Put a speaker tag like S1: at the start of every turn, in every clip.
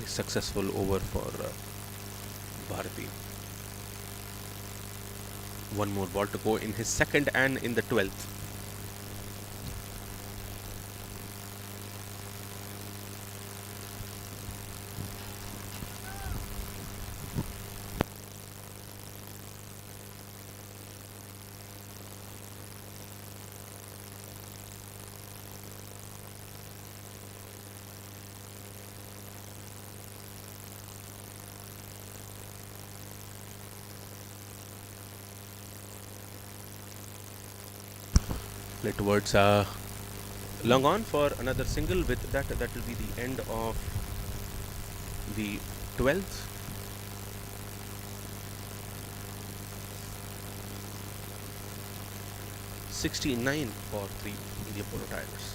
S1: very successful over for Bharati. One more ball to go in his second and in the 12th. Play towards long on for another single. With that will be the end of the 12th. $69 for 3 India Polo Tigers.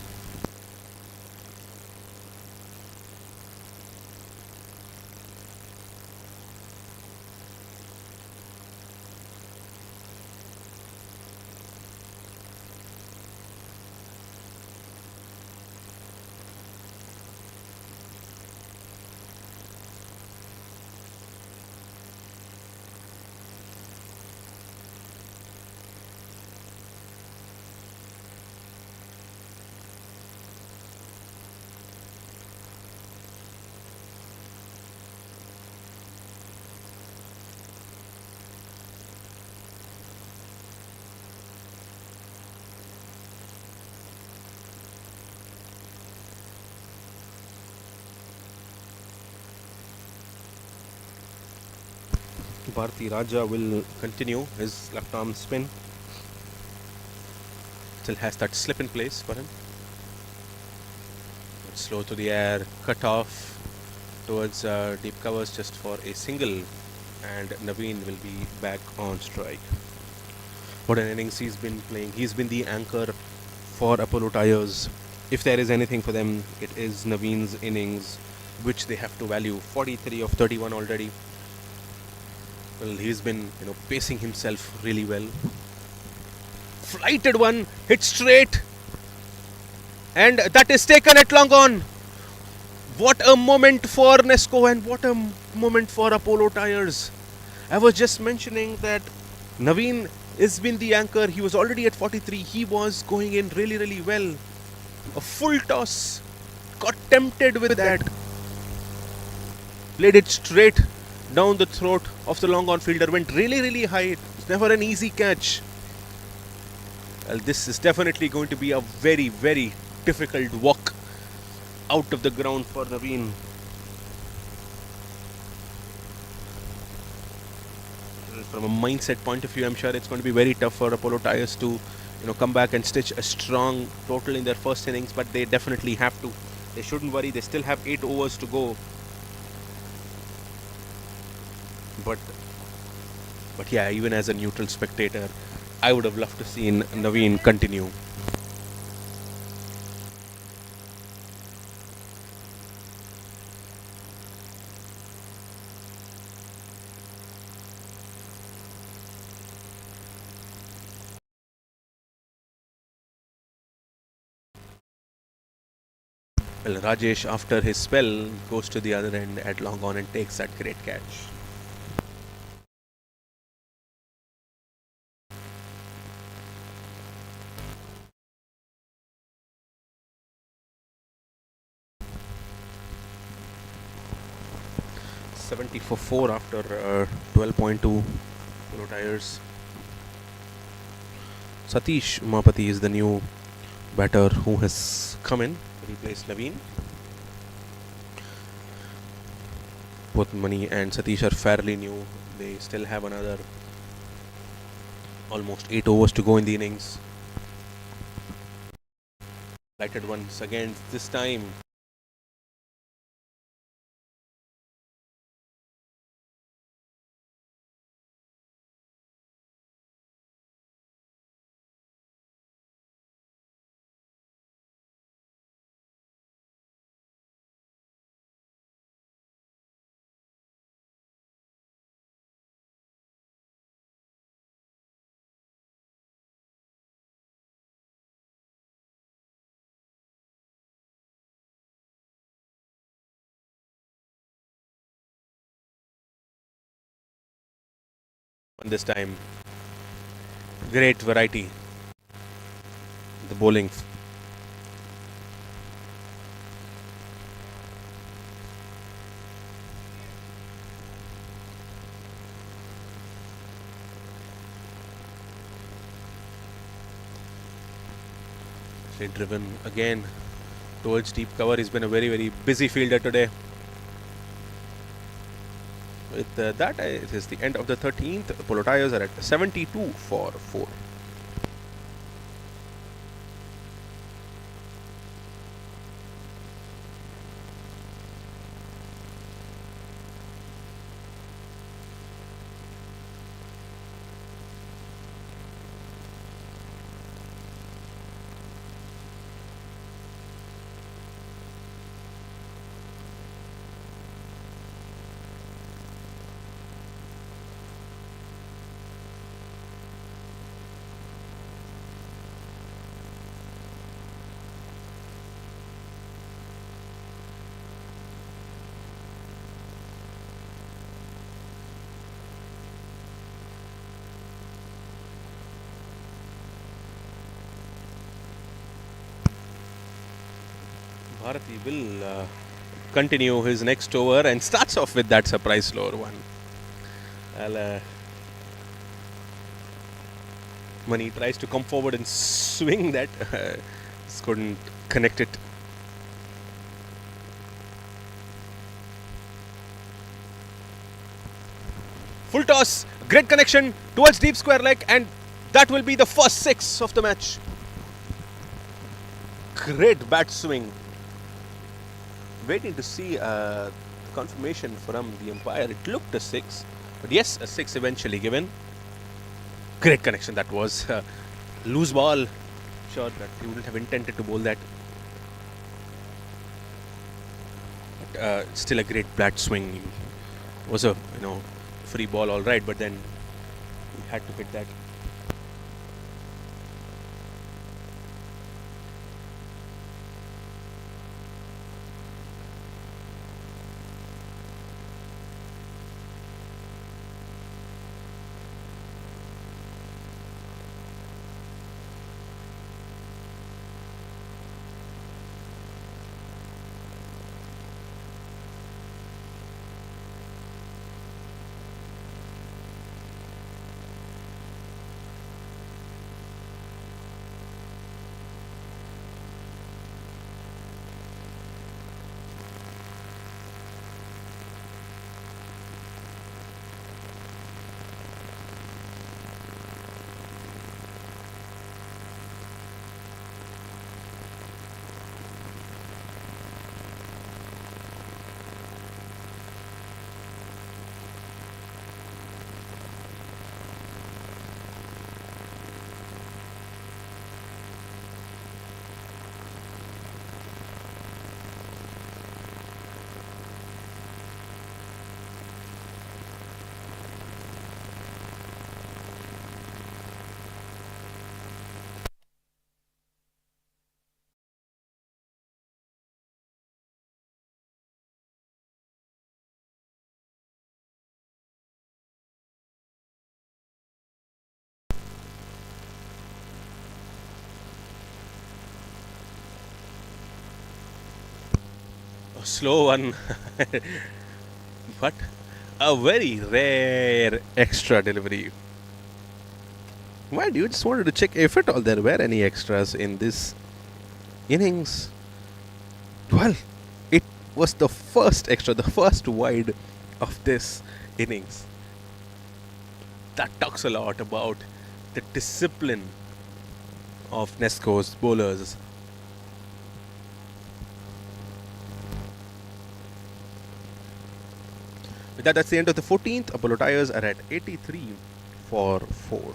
S1: Bharti Raja will continue his left arm spin. Still has that slip in place for him. Slow to the air, cut off towards deep covers just for a single, and Naveen will be back on strike. What an innings he's been playing. He's been the anchor for Apollo Tyres. If there is anything for them, it is Naveen's innings, which they have to value. 43 of 31 already. Well, he's been, pacing himself really well. Flighted one, hit straight, and that is taken at long on. What a moment for Nesco, and what a moment for Apollo Tyres. I was just mentioning that Naveen has been the anchor. He was already at 43. He was going in really, really well. A full toss. Got tempted with that. Played it straight down the throat of the long on fielder. Went really, really high. It's never an easy catch. Well, this is definitely going to be a very, very difficult walk out of the ground for Naveen. From a mindset point of view, I'm sure it's going to be very tough for Apollo Tyres to, come back and stitch a strong total in their first innings, but they definitely have to. They shouldn't worry. They still have 8 overs to go. But yeah, even as a neutral spectator, I would have loved to see Naveen continue. Well, Rajesh, after his spell, goes to the other end at long on and takes that great catch. $70 for 4 after 12.2 Polo Tyres. Satish Umapati is the new batter who has come in to replace Naveen. Both Mani and Satish are fairly new. They still have another almost 8 overs to go in the innings. Lighted once again, this time on this time. Great variety, the bowling. Straight driven again towards deep cover. He's been a very busy fielder today. With that, it is the end of the 13th. Polo Tires are at 72 for 4. Bharati will continue his next over and starts off with that surprise slower one. When he tries to come forward and swing that, just couldn't connect it. Full toss, great connection towards deep square leg, and that will be the first 6 of the match. Great bat swing. Waiting to see confirmation from the umpire. It looked a 6, but yes, a 6 eventually given. Great connection that was. Loose ball. Sure that he wouldn't have intended to bowl that. But still a great bat swing. It was a free ball, all right, but then he had to hit that. A slow one, but a very rare extra delivery. Why do you just wanted to check if at all there were any extras in this innings? Well, it was the first extra, the first wide of this innings. That talks a lot about the discipline of Nesco's bowlers. With that, that's the end of the 14th. Apollo Tires are at 83 for 4.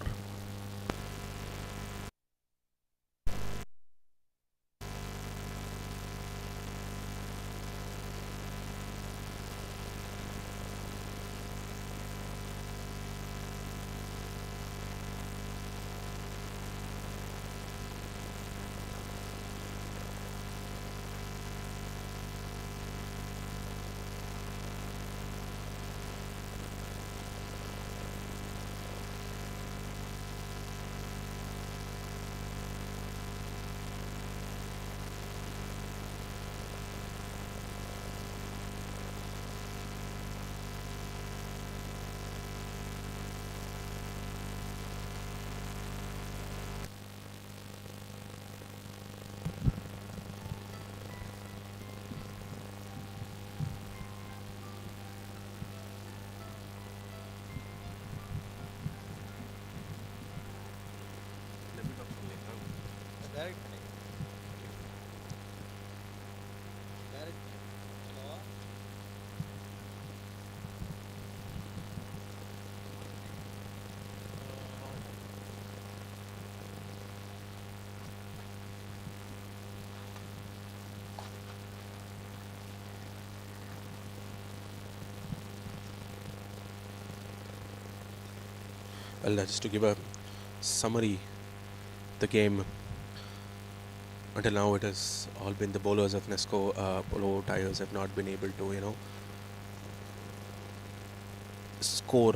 S1: Well, just to give a summary, the game until now it has all been the bowlers of Nesco. Polo Tigers have not been able to, score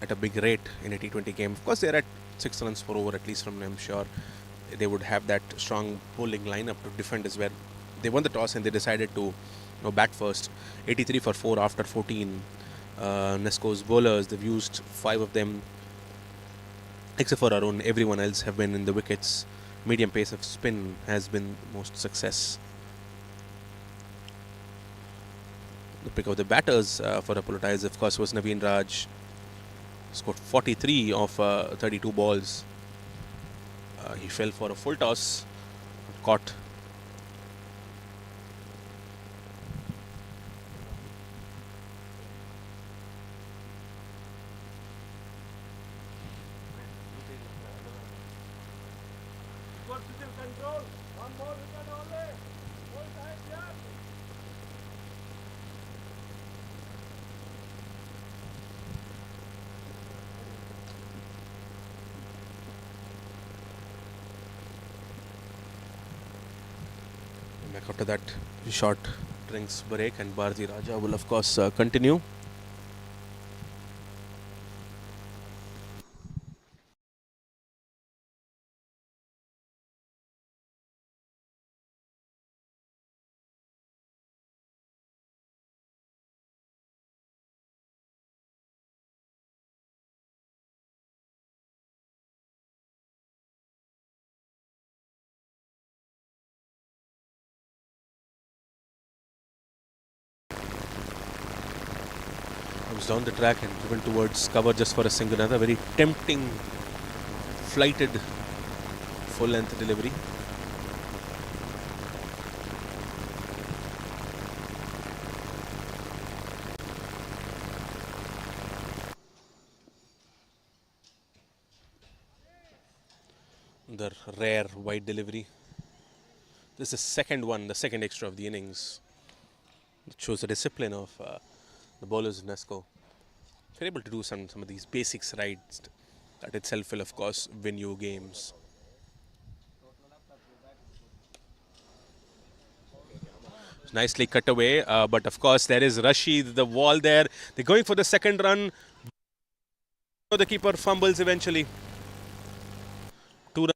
S1: at a big rate in a T20 game. Of course, they're at 6 runs for over, at least from I'm sure they would have that strong bowling lineup to defend as well. They won the toss and they decided to bat first. 83 for 4 after 14. Nesco's bowlers, they've used 5 of them, except for Arun. Everyone else have been in the wickets. Medium pace of spin has been most success. The pick of the batters for Apollo Tigers, of course, was Naveen Raj. Scored 43 of 32 balls. He fell for a full toss, caught. Back after that short drinks break, and Bharati Raja will of course continue. I was down the track and driven towards cover just for a single. Another very tempting flighted full length delivery. The rare wide delivery. This is the second one, the second extra of the innings. It shows the discipline of the bowlers in Nesco. If you're able to do some of these basics right, that itself will of course win you games. Nicely cut away, but of course there is Rashid, the wall there. They're going for the second run. The keeper fumbles eventually. 2 runs.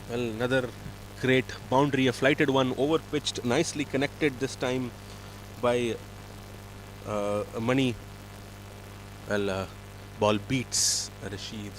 S1: Well, another great boundary, a flighted one, over pitched, nicely connected this time by Mani. Well, ball beats Rashid.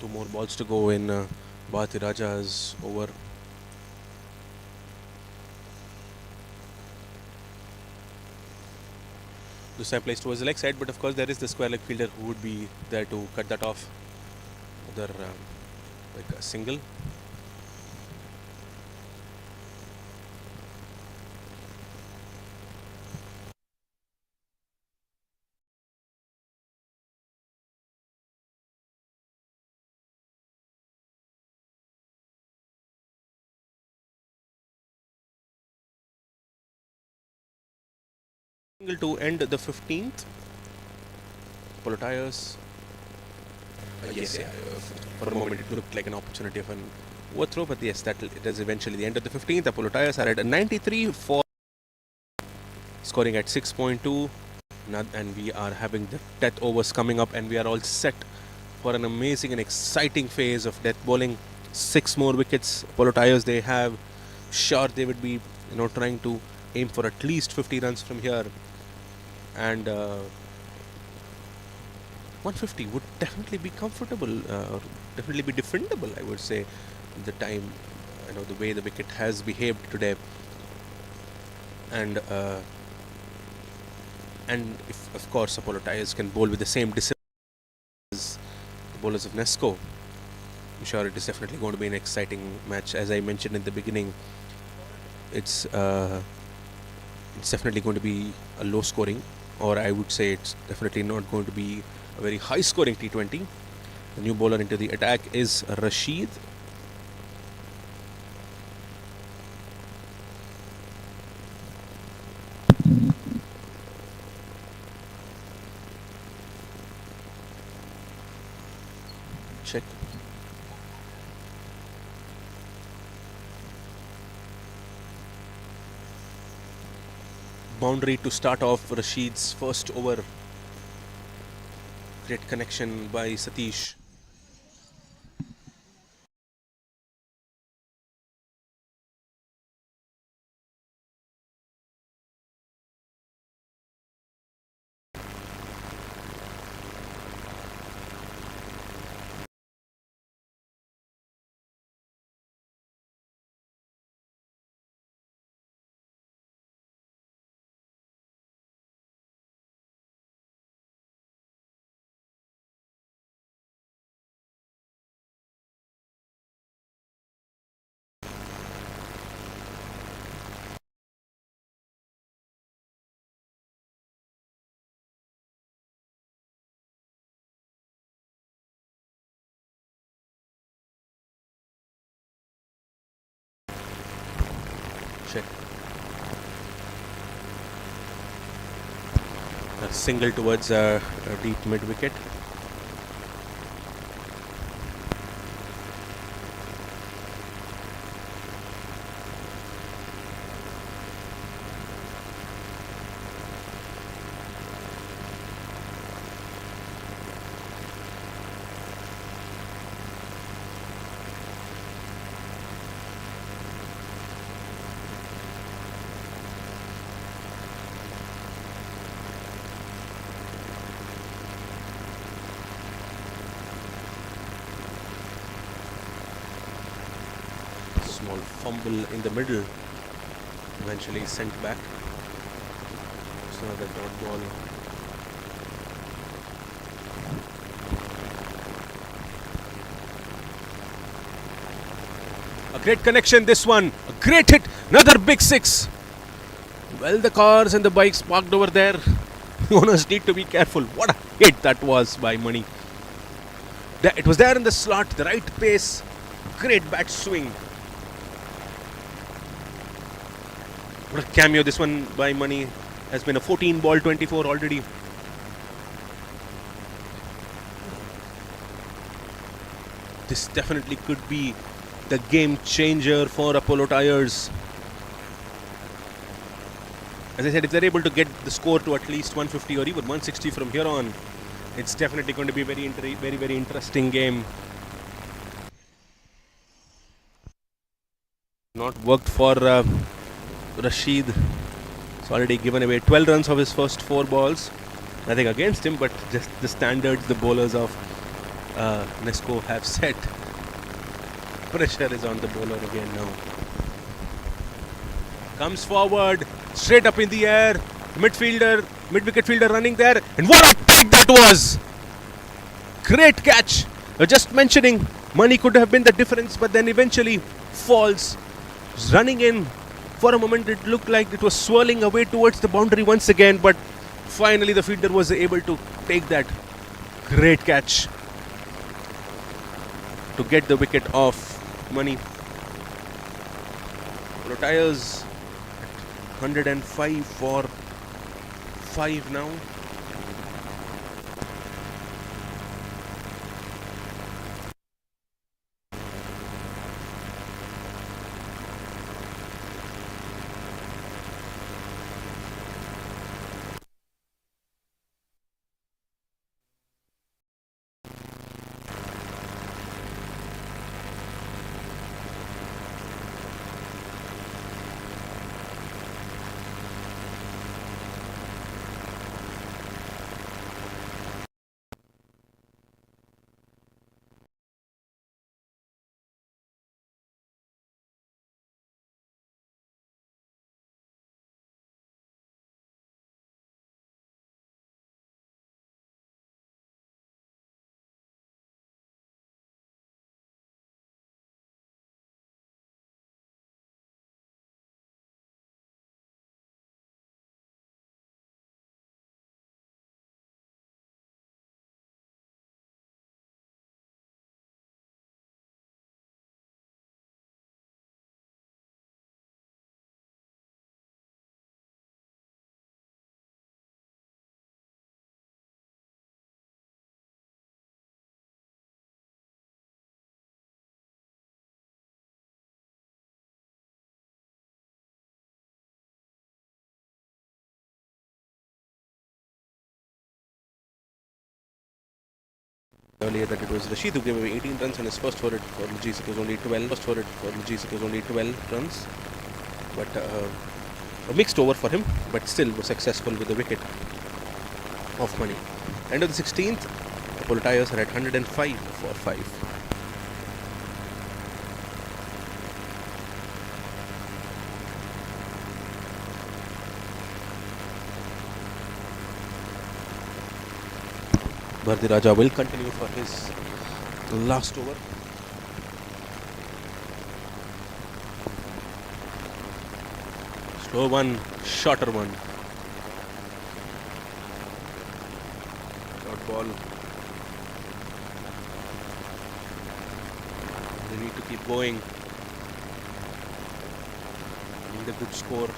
S1: Two more balls to go in Bharati Raja's over. The This time placed towards the leg side, but of course there is the square leg fielder who would be there to cut that off. Another like a single. Single to end the 15th. Polo tires. Yes, yeah. For a moment it looked like an opportunity of an overthrow, but yes, it is eventually the end of the 15th. Apollo tires are at a 93 for scoring at 6.2, and we are having the death overs coming up, and we are all set for an amazing and exciting phase of death bowling. 6 more wickets. Apollo tires, they have, sure they would be trying to aim for at least 50 runs from here, and 150 would definitely be comfortable, definitely be defendable, I would say. The time, the way the wicket has behaved today, and if of course Apollo tires can bowl with the same discipline as the bowlers of Nesco, I'm sure it is definitely going to be an exciting match. As I mentioned in the beginning, it's definitely going to be a low scoring, or I would say it's definitely not going to be a very high scoring T20. The new bowler into the attack is Rashid. Check. Boundary to start off Rashid's first over. Great connection by Satish. Check. A single towards a deep mid wicket. Small fumble in the middle, eventually sent back. It's another dot ball. A great connection, this one. A great hit. Another big six. Well, the cars and the bikes parked over there. Owners need to be careful. What a hit that was by Mani. It was there in the slot, the right pace. Great bat swing. What a cameo this one by Mani. Has been a 14 ball 24 already. This definitely could be the game changer for Apollo tires. As I said, if they're able to get the score to at least 150 or even 160 from here on, it's definitely going to be a very interesting game. Not worked for Rashid. He's already given away 12 runs of his first 4 balls. Nothing against him, but just the standards the bowlers of Nesco have set. Pressure is on the bowler again now. Comes forward, straight up in the air. Midfielder Mid-wicket fielder running there. And what a take that was! Great catch. Just mentioning, money could have been the difference, but then eventually falls. Running in. For a moment it looked like it was swirling away towards the boundary once again, but finally the fielder was able to take that. Great catch to get the wicket off Money. Tires at 105 for 5 now. Earlier that it was Rashid who gave away 18 runs on his first for it. For Lajis it was only 12. First for it for Lajis it was only 12 runs. But a mixed over for him, but still was successful with the wicket of Money. End of the 16th, Apollo Tyres are at 105 for 5. Bharti Raja will continue for his last over. Slow one, shorter one. Short ball. They need to keep going. Need a good score.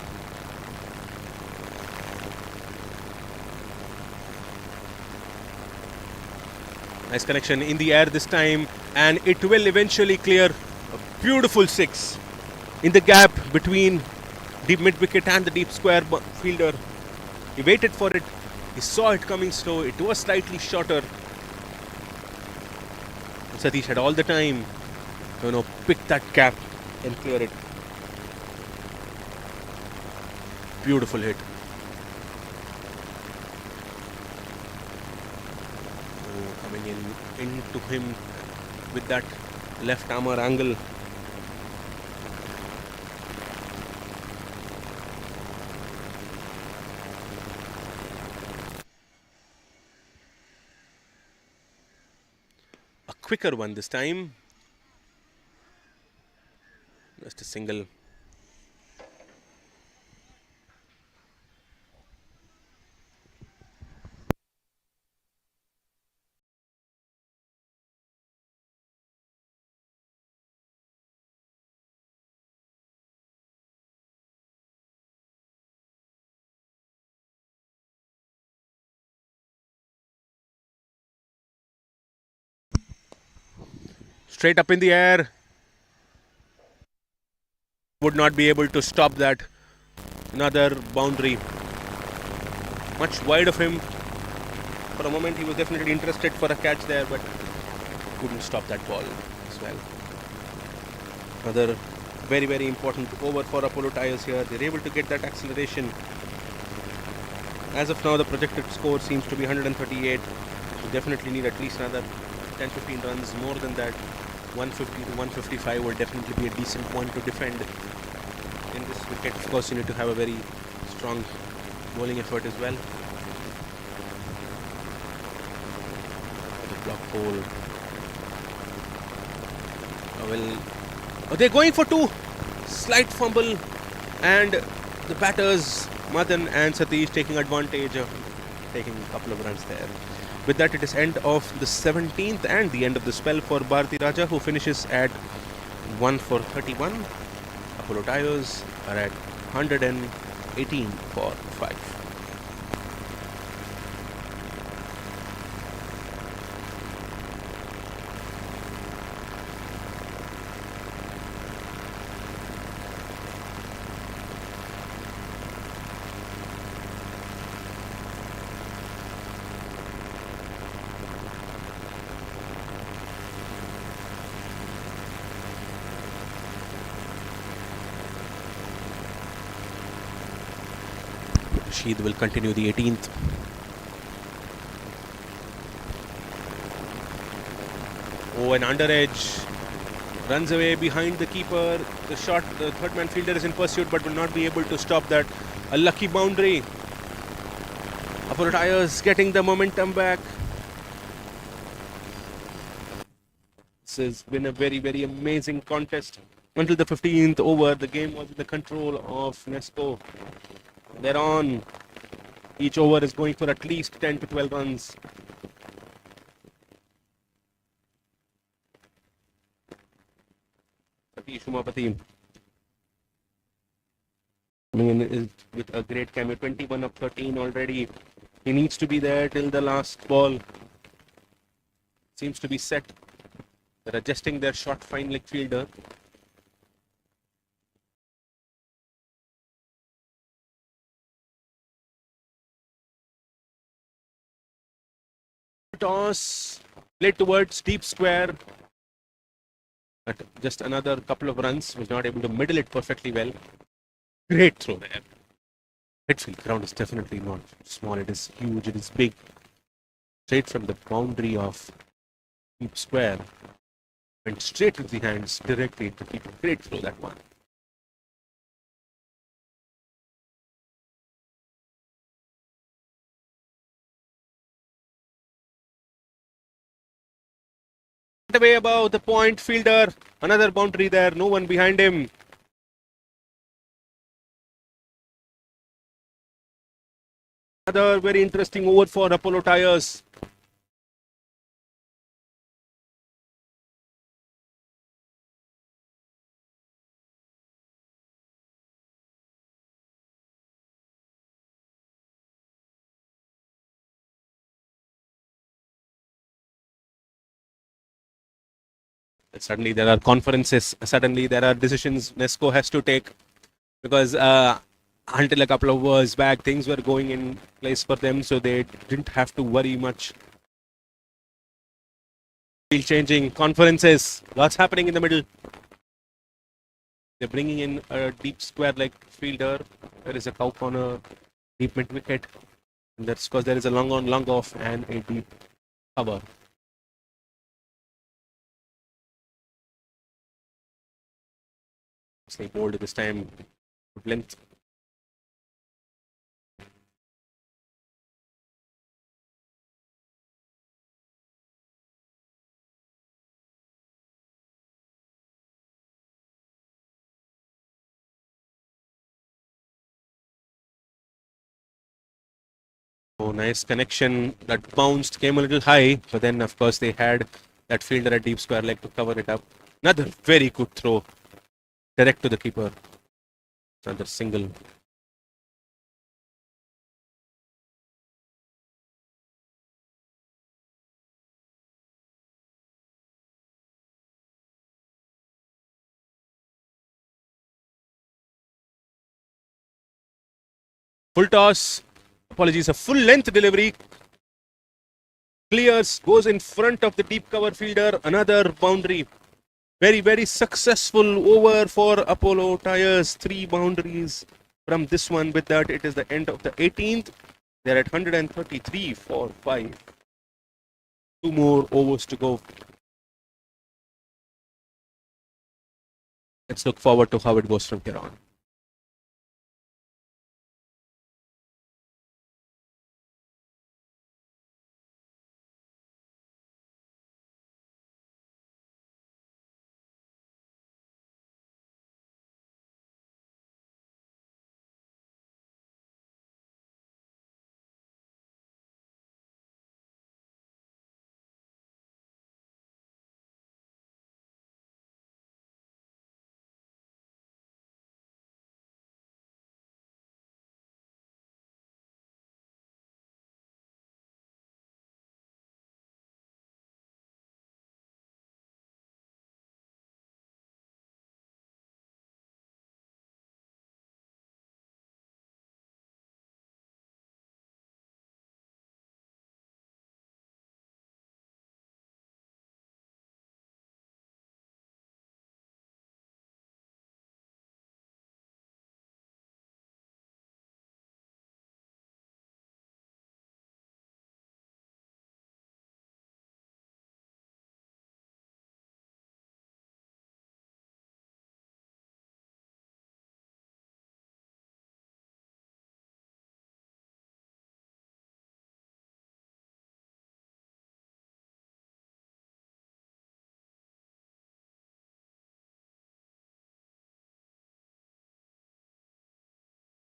S1: Nice connection in the air this time, and it will eventually clear. A beautiful 6 in the gap between deep mid wicket and the deep square fielder. He waited for it. He saw it coming slow. It was slightly shorter. Satish had all the time to pick that gap and clear it. Beautiful hit. Coming into him with that left armour angle. A quicker one this time. Just a single. Straight up in the air. Would not be able to stop that. Another boundary. Much wide of him. For a moment he was definitely interested for a catch there, but couldn't stop that ball as well. Another very, very important over for Apollo Tyres here. They're able to get that acceleration. As of now, the projected score seems to be 138. We definitely need at least another 10-15 runs. More than that, 150 to 155 will definitely be a decent point to defend in this wicket. Of course, you need to have a very strong bowling effort as well. hole. They're going for two. Slight fumble, and the batters Madan and Satish taking advantage of taking a couple of runs there. With that, it is end of the 17th and the end of the spell for Bharati Raja, who finishes at 1 for 31. Apollo Tyres are at 118 for 5. Rashid will continue the 18th. Oh, an under edge. Runs away behind the keeper. The third man fielder is in pursuit but will not be able to stop that. A lucky boundary. Apollo Tyres getting the momentum back. This has been a very, very amazing contest. Until the 15th over, the game was in the control of Nesco. They're on. Each over is going for at least 10 to 12 runs. Satish Umapati coming in with a great cameo, 21 of 13 already. He needs to be there till the last ball. Seems to be set. They're adjusting their shot fine leg fielder. Toss played towards deep square. But just another couple of runs. Was not able to middle it perfectly well. Great throw there. Midfield ground is definitely not small. It is huge. It is big. Straight from the boundary of deep square. Went straight with the hands directly to keep a great throw that one. Away above the point fielder. Another boundary there. No one behind him. Another very interesting over for Apollo Tyres. Suddenly there are conferences. Suddenly there are decisions Nesco has to take. Because until a couple of hours back, things were going in place for them, so they didn't have to worry much. Field changing, conferences, lots happening in the middle. They're bringing in a deep square like fielder. There is a cow corner, deep mid wicket. And that's because there is a long on, long off, and a deep cover. Stay bold this time. Good length. Oh, nice connection. That bounced, came a little high, but then of course they had that fielder at deep square leg to cover it up. Another very good throw, direct to the keeper. Another single. Full toss. Apologies, a full length delivery. Clears, goes in front of the deep cover fielder. Another boundary. Very, very successful over for Apollo Tyres. 3 boundaries from this one. With that, it is the end of the 18th. They're at 133 for 5. 2 more overs to go. Let's look forward to how it goes from here on.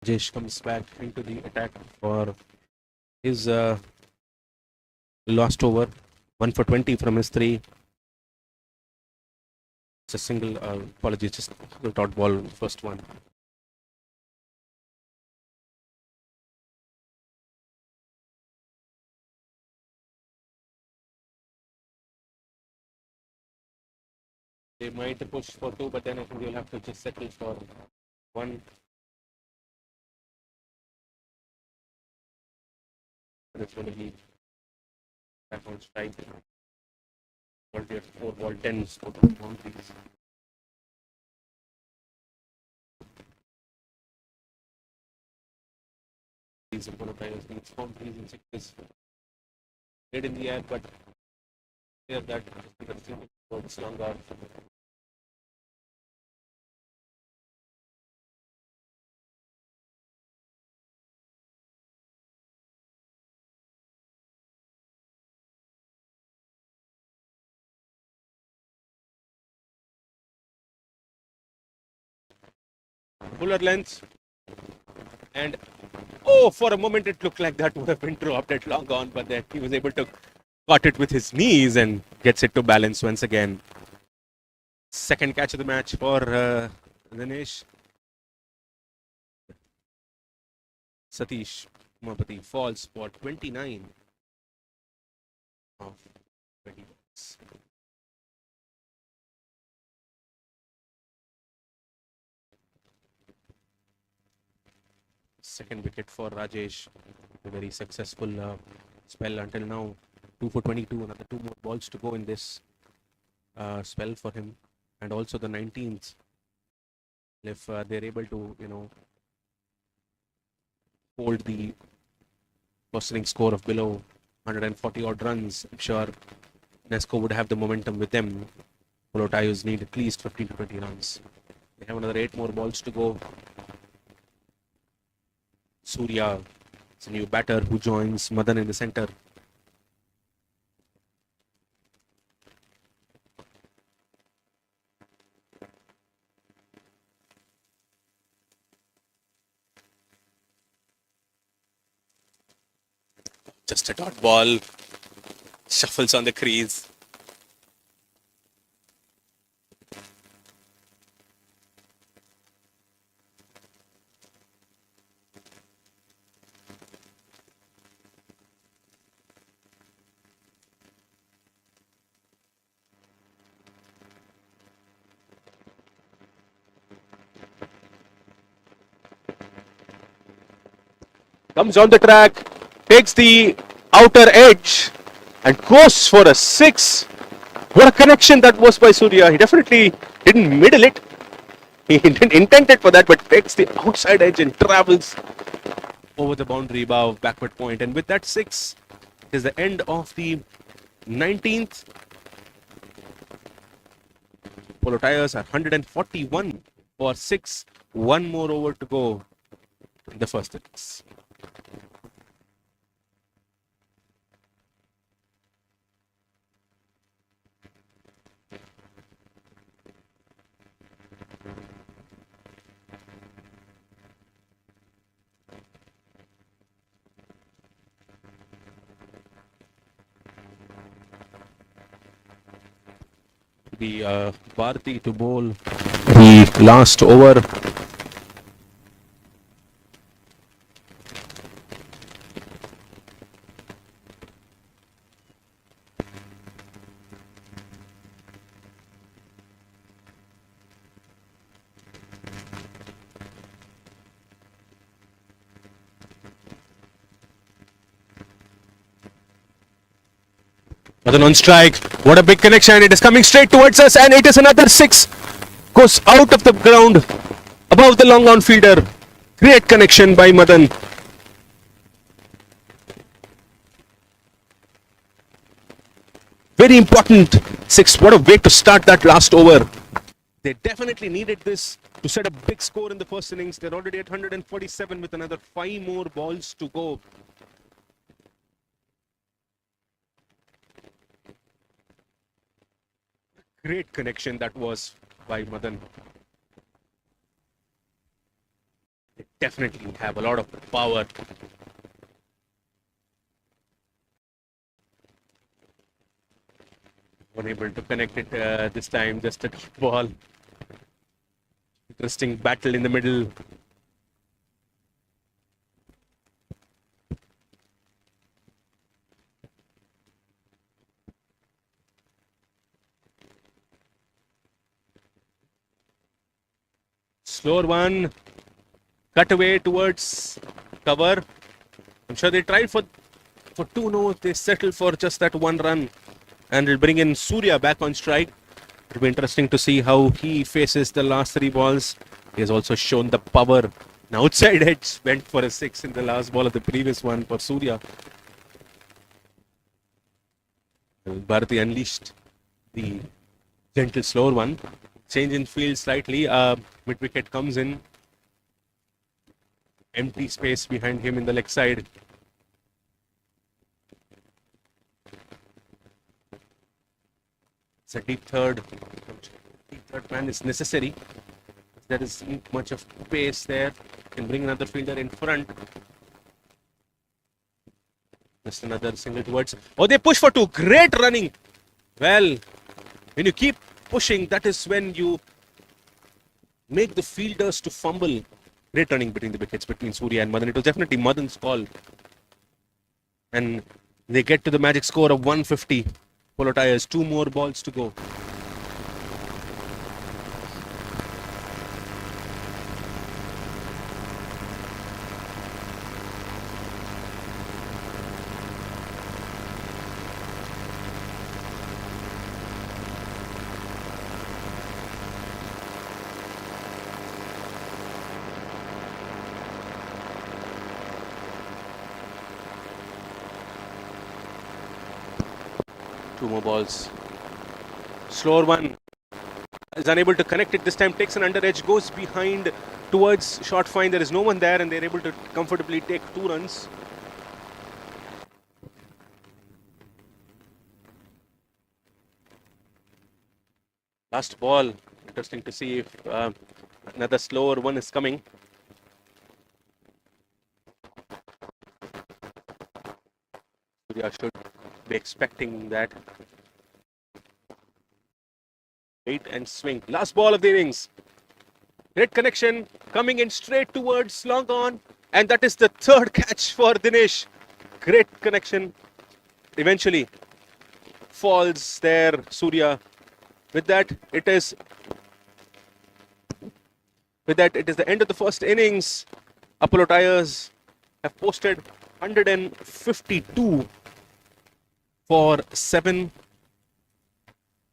S1: Rajesh comes back into the attack for his last over. 1 for 20 from his three. It's a single, apologies, just the dot ball, first one. They might push for two, but then I think they'll have to just settle for one. It's going to be back on strike. Ball 4, ball 10, score boundaries. These players needs boundaries and sixes. Dead in the air, but clear that works longer. Fuller length, and oh, for a moment it looked like that would have been dropped at long on, but then he was able to caught it with his knees and gets it to balance once again. Second catch of the match for Dinesh. Satish Umapati falls for 29 of 20 balls. Second wicket for Rajesh. A very successful spell until now. 2 for 22. Another 2 more balls to go in this spell for him. And also the 19th. If they're able to, hold the first inning score of below 140 odd runs, I'm sure Nesco would have the momentum with them. Polo Tayos need at least 15 to 20 runs. They have another 8 more balls to go. Surya is a new batter who joins Madan in the center. Just a dot ball. Shuffles on the crease. Comes on the track, takes the outer edge and goes for a 6. What a connection that was by Surya. He definitely didn't middle it. He didn't intend it for that, but takes the outside edge and travels over the boundary above backward point. And with that 6 is the end of the 19th. Polo Tires are 141 for 6. 1 more over to go in the first innings. The Bharati to bowl the last over. Madan on strike. What a big connection. It is coming straight towards us and it is another 6. Goes out of the ground above the long on fielder. Great connection by Madan. Very important 6. What a way to start that last over. They definitely needed this to set a big score in the first innings. They're already at 147 with another 5 more balls to go. Great connection that was by Madan. definitely have a lot of power. Unable to connect it this time, just a dot ball. Interesting battle in the middle. Slower one, cut away towards cover. I'm sure they tried for two. No, they settled for just that one run, and will bring in Surya back on strike. It'll be interesting to see how he faces the last three balls. He has also shown the power. An outside edge went for a six in the last ball of the previous one for Surya. Bharati unleashed the gentle slower one. Change in field slightly. Mid wicket comes in. Empty space behind him in the leg side. It's a deep third. Deep third man is necessary. There isn't much of pace there. Can bring another fielder in front. Just another single towards. Oh, they push for two. Great running. Well, when you keep pushing, that is when you make the fielders to fumble. Great running between the wickets between Surya and Madan. It was definitely Madan's call. And they get to the magic score of 150. Polo Tires, two more balls to go. Two more balls. Slower one is unable to connect it this time. Takes an under edge, goes behind towards short fine. There is no one there, and they're able to comfortably take 2 runs. Last ball. Interesting to see if another slower one is coming. Surya should be expecting that. Wait and swing. Last ball of the innings. Great connection. Coming in straight towards long on. And that is the third catch for Dinesh. Great connection. Eventually falls there, Surya. With that, it is the end of the first innings. Apollo Tyres have posted 152 for 7.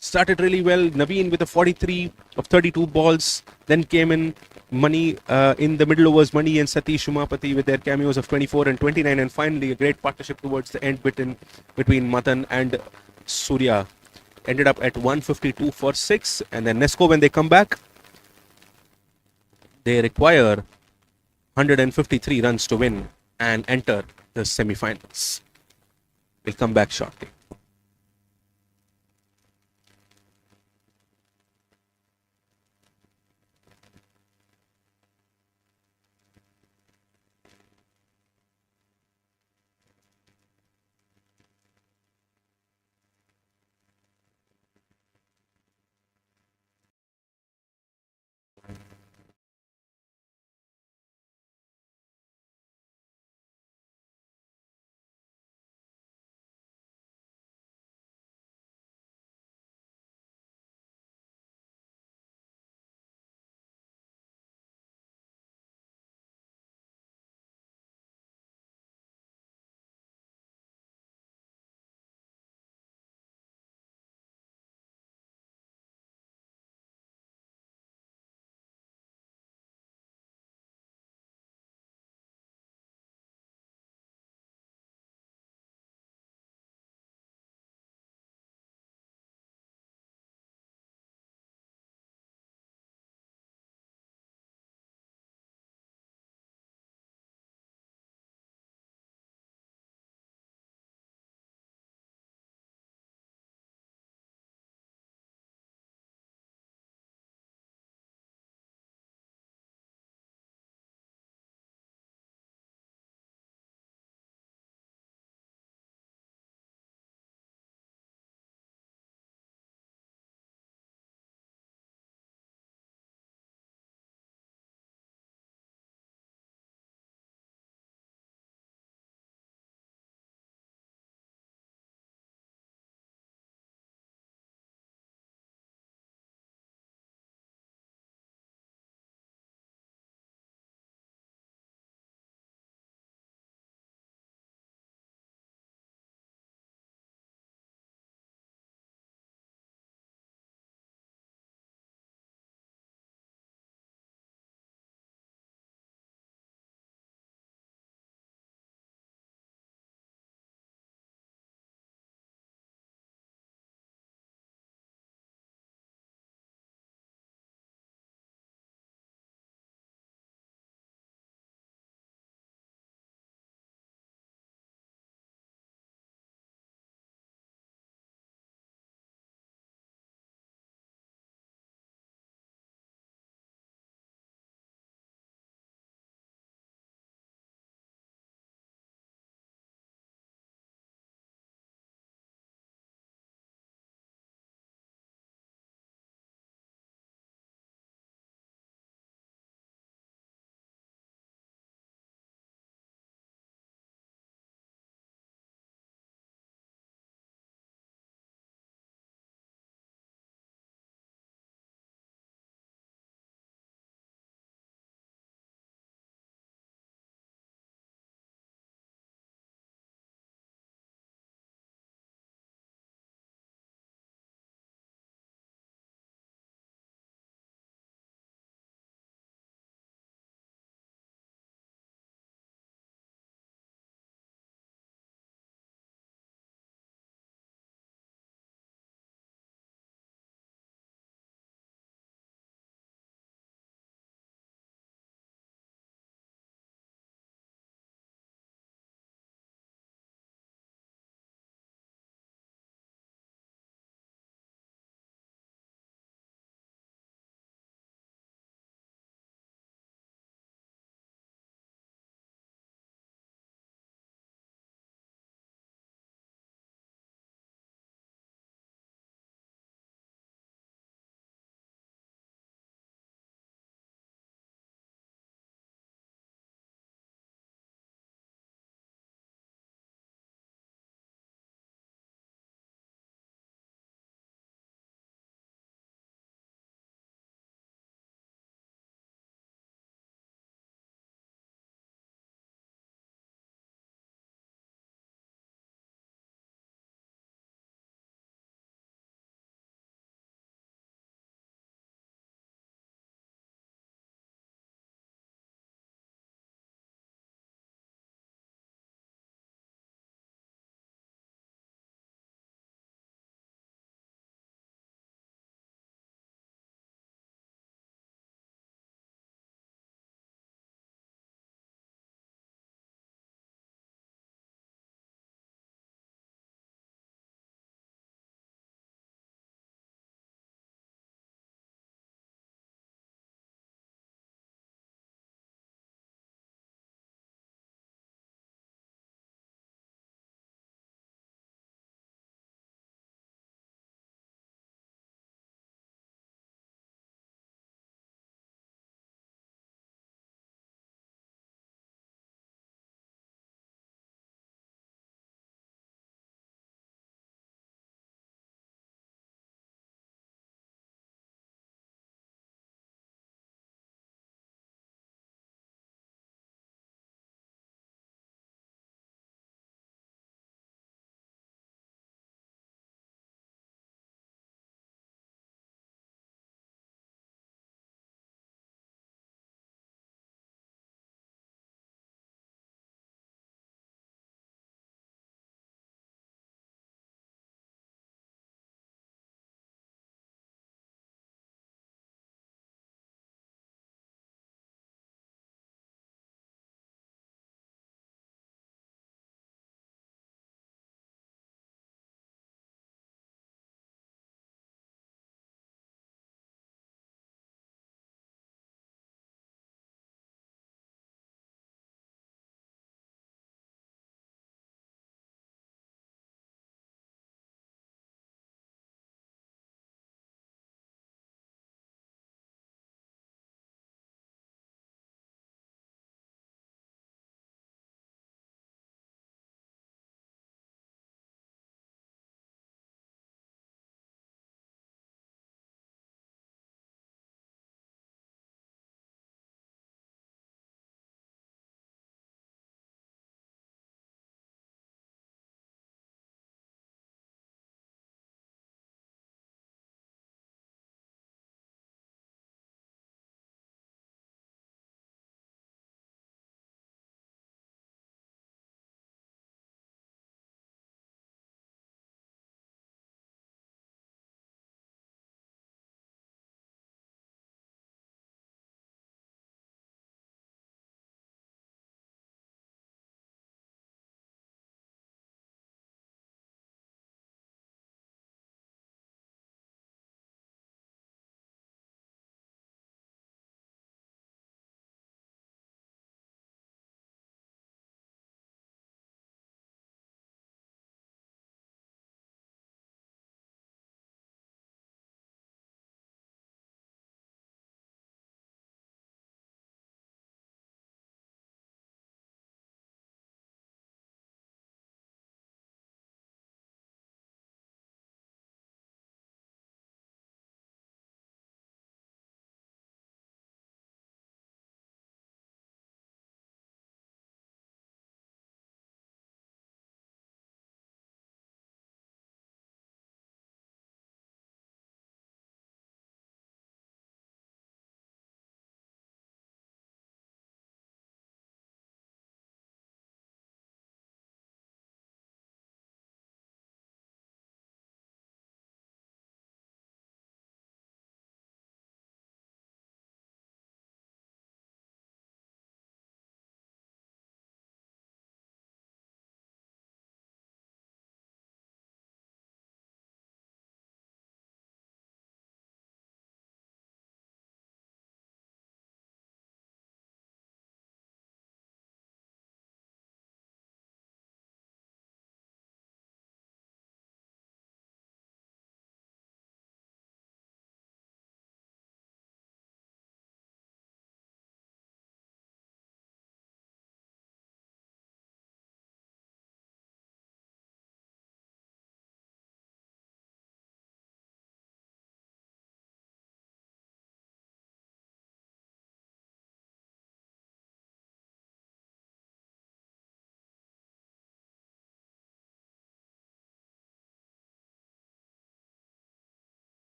S1: Started really well. Naveen with a 43 of 32 balls. Then came in Mani in the middle overs. Mani and Satish Umapati with their cameos of 24 and 29. And finally, a great partnership towards the end between Madan and Surya. Ended up at 152 for 6. And then Nesco, when they come back, they require 153 runs to win and enter the semi-finals. We'll come back shortly.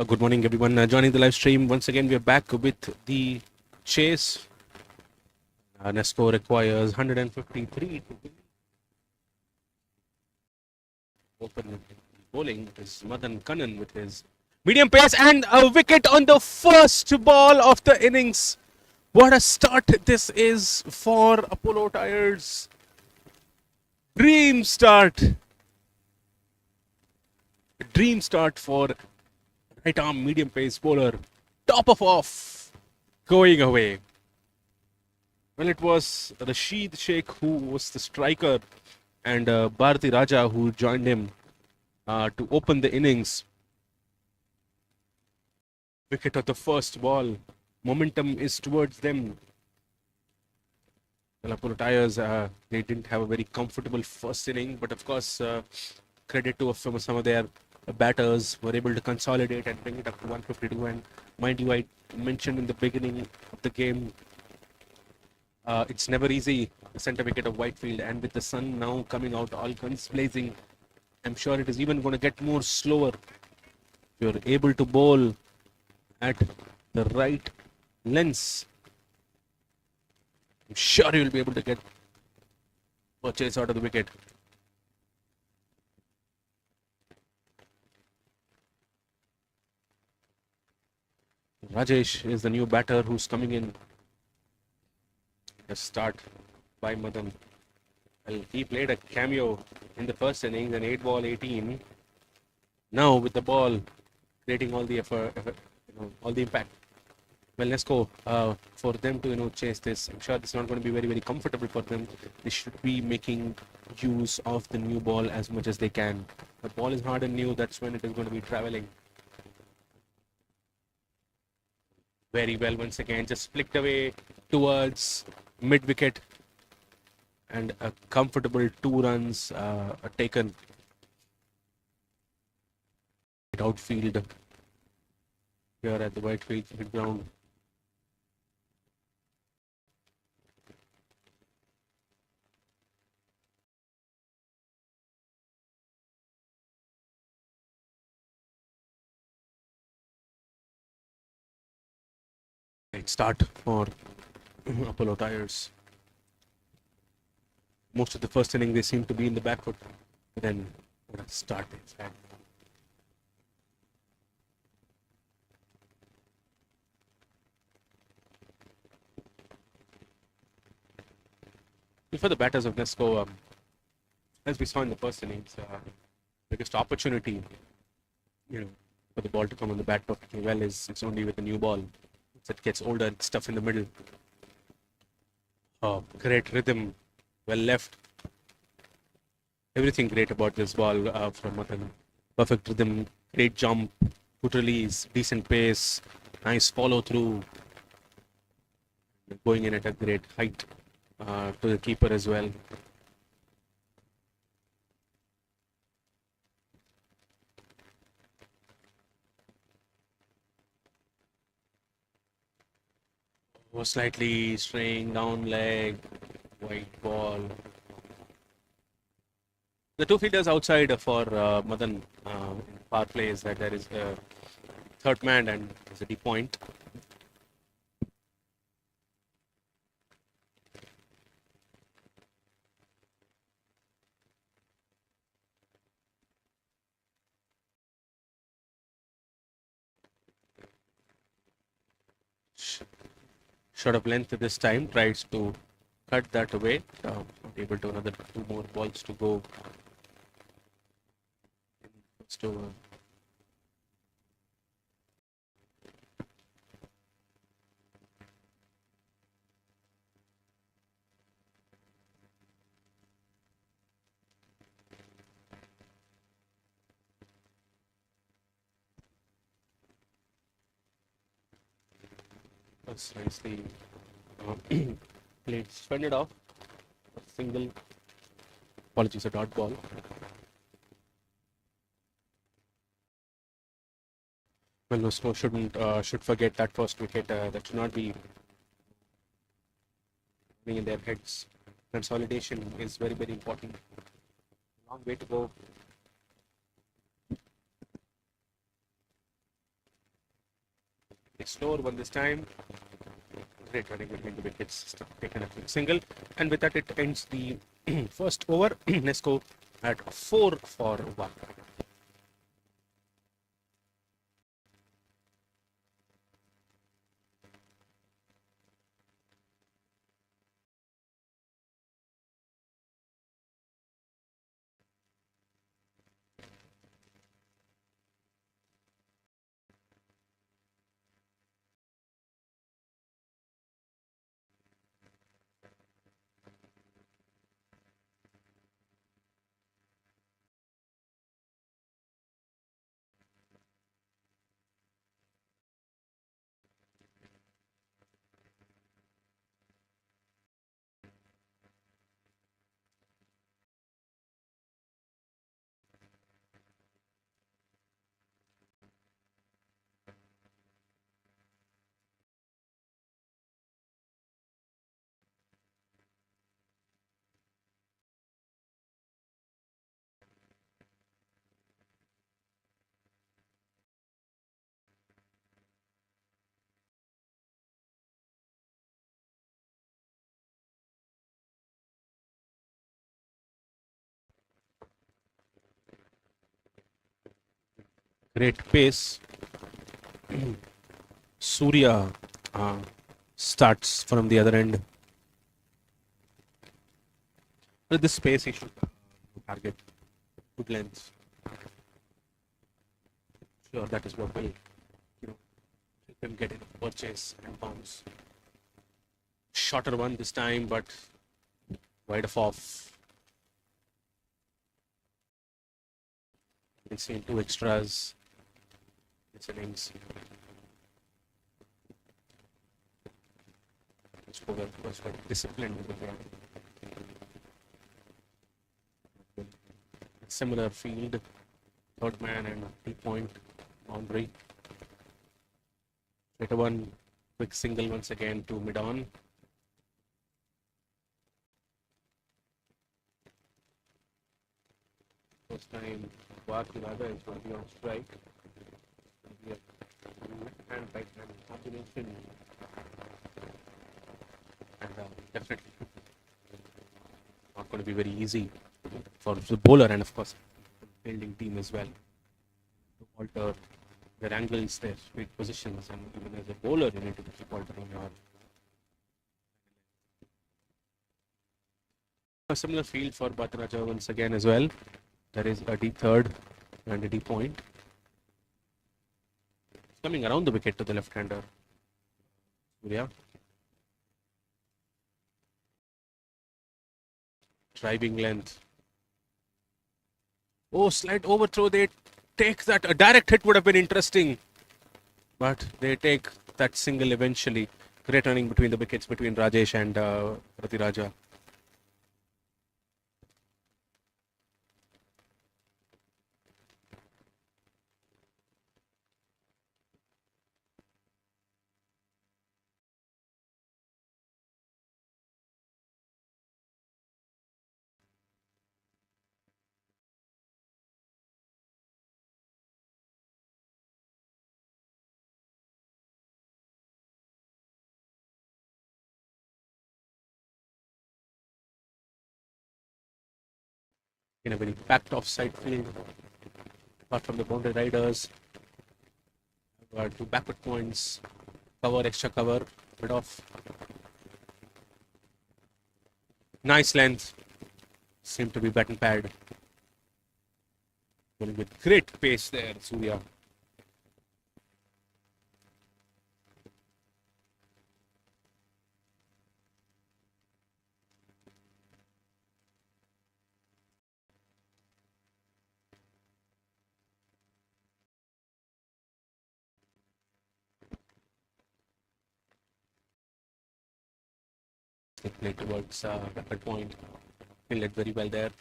S1: Good morning, everyone. Joining the live stream once again. We are back with the chase. Nesco requires 153 to open bowling. It is Madan Kannan with his medium pace and a wicket on the first ball of the innings. What a start this is for Apollo Tyres. Dream start. Dream start for right arm medium pace bowler. Top of off. Going away. Well, it was Rashid Sheikh who was the striker and Bharati Raja who joined him to open the innings. Wicket of the first ball. Momentum is towards them. Well, Apollo Tyres, they didn't have a very comfortable first inning, but of course, credit to some of their batters were able to consolidate and bring it up to 152. And mind you, I mentioned in the beginning of the game, it's never easy, the center wicket of Whitefield, and with the sun now coming out, all guns blazing, I'm sure it is even going to get more slower. You're able to bowl at the right lengths. I'm sure you'll be able to get a chase out of the wicket. Rajesh is the new batter who's coming in. A start by Madan. Well, he played a cameo in the first innings, an 8 ball 18. Now with the ball creating all the effort, all the impact. Well, let's go for them to chase this. I'm sure it's not going to be very, very comfortable for them. They should be making use of the new ball as much as they can. The ball is hard and new. That's when it is going to be traveling. Very well once again. Just flicked away towards mid wicket. And a comfortable 2 runs taken. Outfield here at the Whitefield cricket ground. Right start for Apollo Tyres. Most of the first inning they seem to be in the back foot. But then what a start they've had. For the batters of Nesco, as we saw in the first innings, biggest opportunity, for the ball to come on the bat perfectly well is it's only with a new ball. As it gets older, it's tough in the middle. Great rhythm, well left. Everything great about this ball from Madan. Perfect rhythm, great jump, good release, decent pace, nice follow through. Going in at a great height to the keeper as well. Slightly straying down leg, white ball. The 2 fielders outside for Madan in power play is that there is a third man and there's a deep point. Short of length this time, tries to cut that away. Not able to, another 2 more balls to go. First over. That's nicely played. Fended off. A single. Apologies, a dot ball. Well, no, Snow should forget that first wicket. That should not be in their heads. Consolidation is very, very important. Long way to go. A slower one this time. Great running between the wickets. Taken a quick single. And with that, it ends the first over. Let's go at 4 for 1. Great pace. Surya uh, starts from the other end. With this pace, he should target good length. Sure, that is what will help him get in purchase and bounce. Shorter one this time, but wide of off. You can see 2 extras. This innings. Was quite disciplined with the ground. Similar field, third man and 2-point boundary. Later one quick single once again to mid on. First time Vakilaga is going to be on strike. Left hand, right hand combination. And definitely not going to be very easy for the bowler and of course the fielding team as well to alter their angles, their straight positions, and even as a bowler you need to keep altering your. A similar field for Bhattaraja once again as well. There is a deep third and a deep point. Coming around the wicket to the left-hander. Surya. Driving length. Oh, slight overthrow. They take that. A direct hit would have been interesting. But they take that single eventually. Great running between the wickets between Rajesh and Rathiraja. In a very packed off-side field. Apart from the boundary riders, 2 backward points, cover, extra cover, mid off. Nice length. Seemed to be bat and pad. Going with great pace there, Surya. They play towards backward point. Fielded very well there.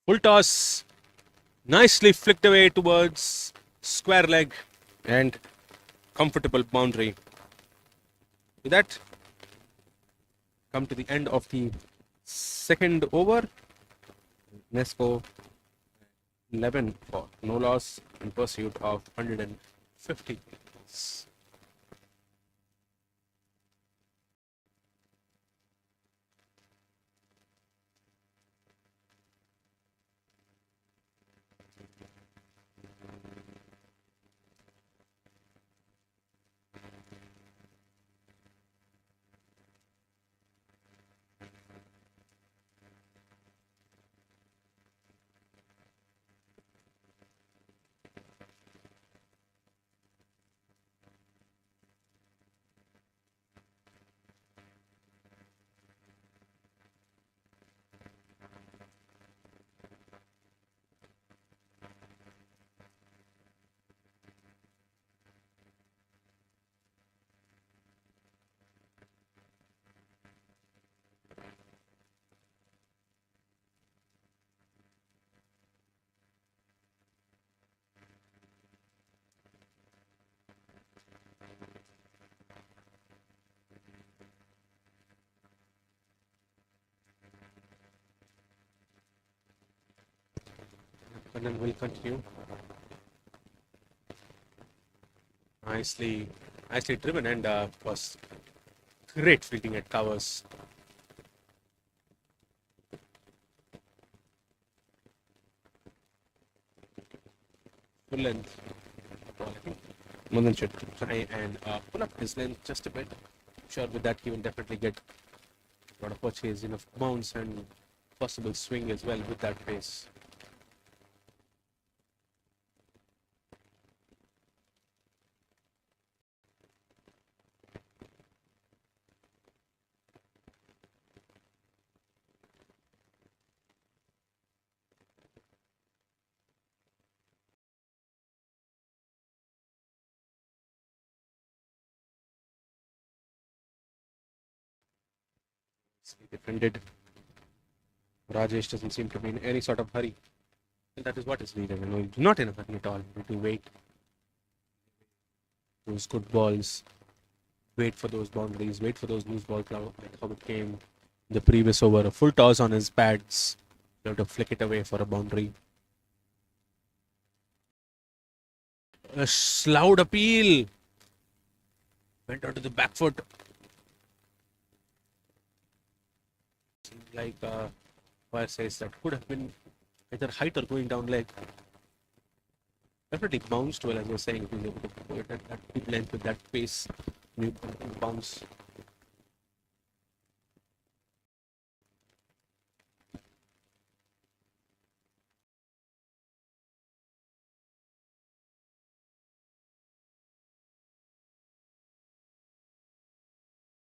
S1: Full toss. Nicely flicked away towards square leg and comfortable boundary. With that, come to the end of the second over. Nesco 11 for no loss in pursuit of 150. And then we'll continue. Nicely driven and was great fielding at covers. Full length. Munden should try and pull up his length just a bit. Sure, with that he will definitely get a lot of purchase, enough bounce and possible swing as well with that pace. Defended. Rajesh doesn't seem to be in any sort of hurry. And that is what is needed. Not in a hurry at all. You need to wait. Those good balls. Wait for those boundaries. Wait for those loose ball like how it came the previous over. A full toss on his pads. You have to flick it away for a boundary. A loud appeal. Went onto the back foot. Like Fire says, that could have been either height or going down leg. Definitely bounced well, as I was saying. If he was able to go at that big length with that pace, new bounce.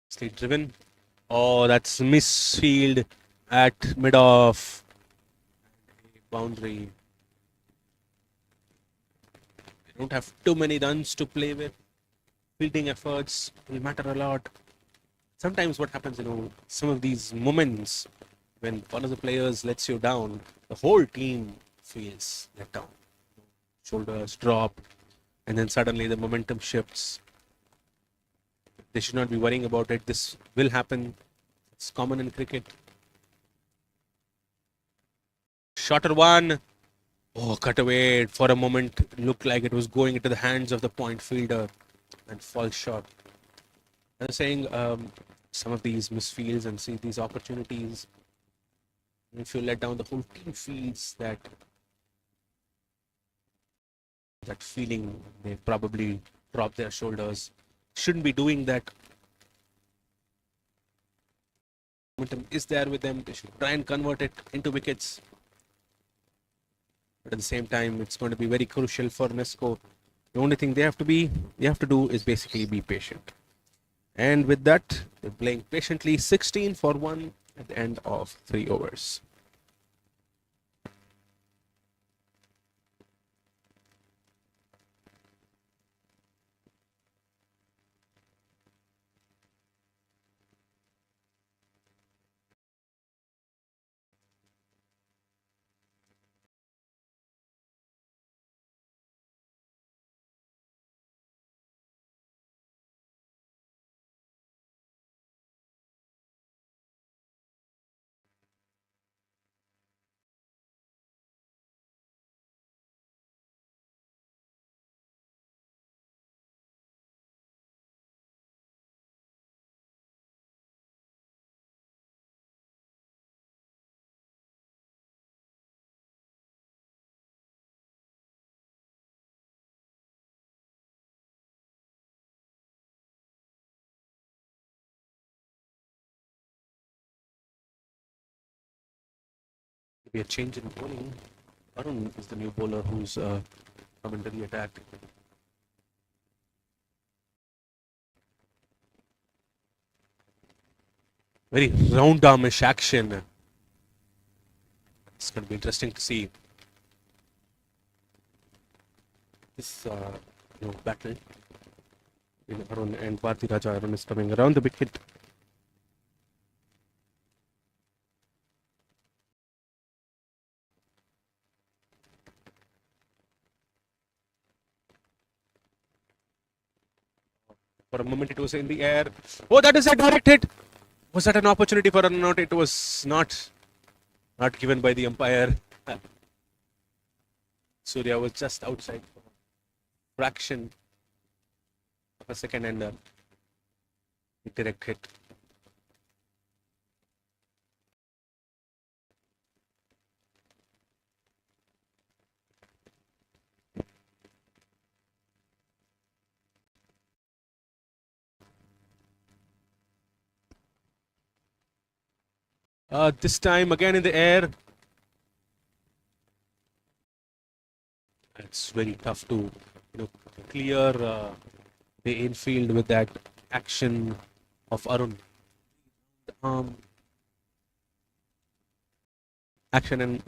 S1: Stay driven. Oh, that's misfield at mid off. Boundary. They don't have too many runs to play with. Fielding efforts will matter a lot. Sometimes what happens, some of these moments when one of the players lets you down, the whole team feels let down. Shoulders drop, and then suddenly the momentum shifts. They should not be worrying about it. This will happen. It's common in cricket. Shorter one. Oh, cut away. For a moment, it looked like it was going into the hands of the point fielder and falls short. I was saying some of these misfields and see these opportunities. If you let down, the whole team feels that feeling. They probably drop their shoulders. Shouldn't be doing that. Momentum is there with them. They should try and convert it into wickets. But at the same time, it's going to be very crucial for Nesco. The only thing they have to do is basically be patient. And with that, they're playing patiently. 16 for 1 at the end of 3 overs. Maybe a change in bowling. Arun is the new bowler who's come into the attack. Very round armish action. It's going to be interesting to see this battle in Arun and Bharti Raja. Arun is coming around the wicket. For a moment, it was in the air. Oh, that is a direct hit. Was that an opportunity for a not? It was not given by the umpire. Surya was just outside for a fraction of a second and a direct hit. This time again in the air. It's very tough to clear the infield with that action of Arun. Action and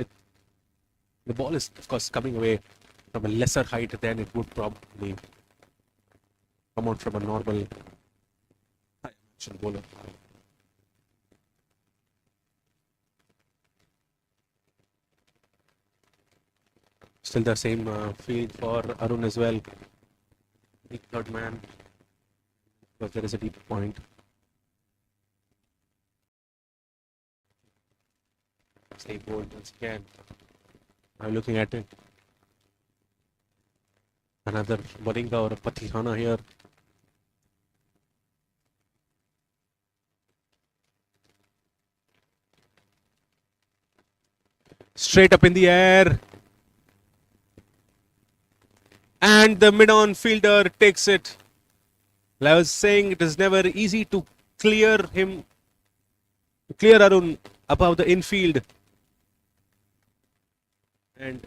S1: the ball is of course coming away from a lesser height than it would probably come out from a normal high action bowler. Still the same field for Arun as well. The third man, because there is a deep point. Stay bold once again. I'm looking at it. Another Baringa or a Patihana here. Straight up in the air. And the mid-on fielder takes it. I was saying it is never easy to clear Arun above the infield. And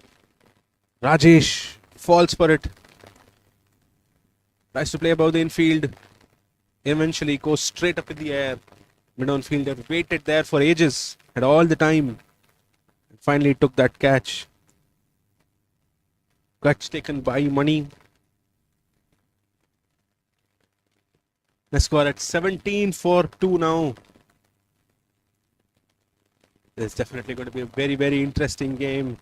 S1: Rajesh falls for it. Tries to play above the infield. Eventually goes straight up in the air. Mid-on fielder waited there for ages. Had all the time. Finally took that catch. Catch taken by Money. The score at 17 for 2 now. It's definitely going to be a very, very interesting game.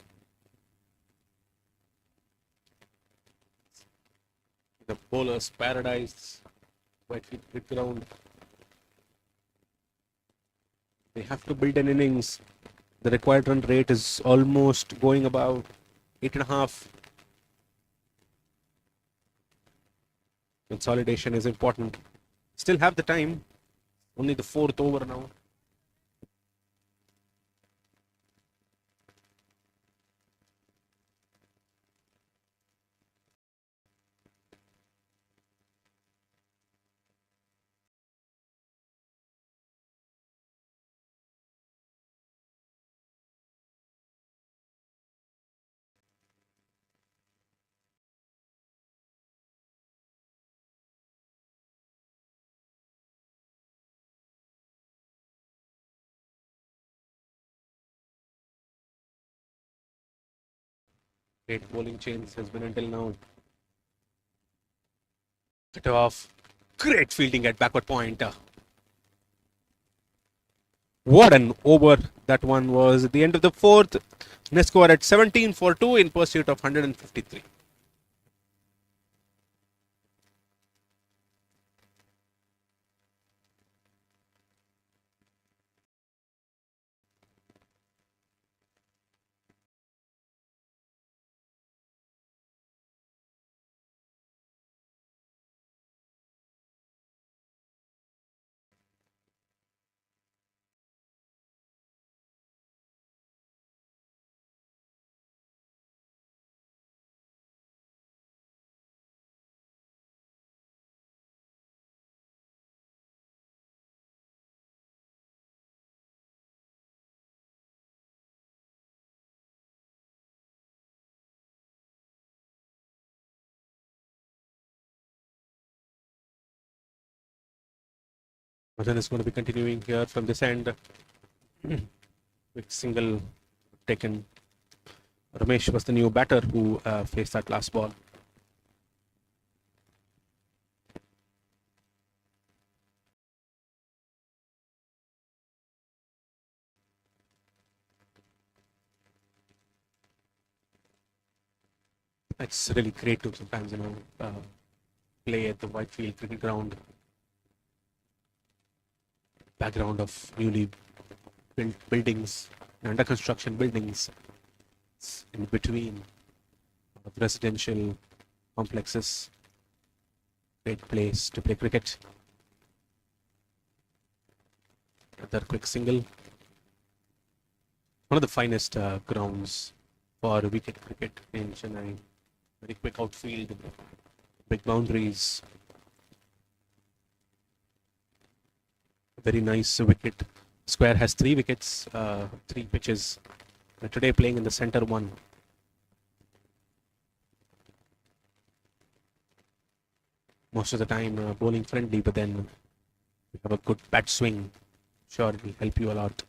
S1: The bowler's paradise. Quite hit ground. They have to build an innings. The required run rate is almost going about 8.5. Consolidation is important. Still have the time. Only the fourth over now. Great bowling change has been until now. Cut off. Great fielding at backward point. What an over that one was at the end of the fourth. Next score at 17 for 2 in pursuit of 153. Arjun is going to be continuing here from this end. Quick single taken. Ramesh was the new batter who faced that last ball. It's really great to sometimes, play at the Whitefield Cricket Ground. Background of newly built buildings, under construction buildings. It's in between residential complexes. Great place to play cricket. Another quick single. One of the finest grounds for wicket cricket in Chennai. Very quick outfield, big boundaries. Very nice wicket. Square has 3 wickets, 3 pitches. Today playing in the center one. Most of the time bowling friendly, but then we have a good bat swing. Sure, it will help you a lot.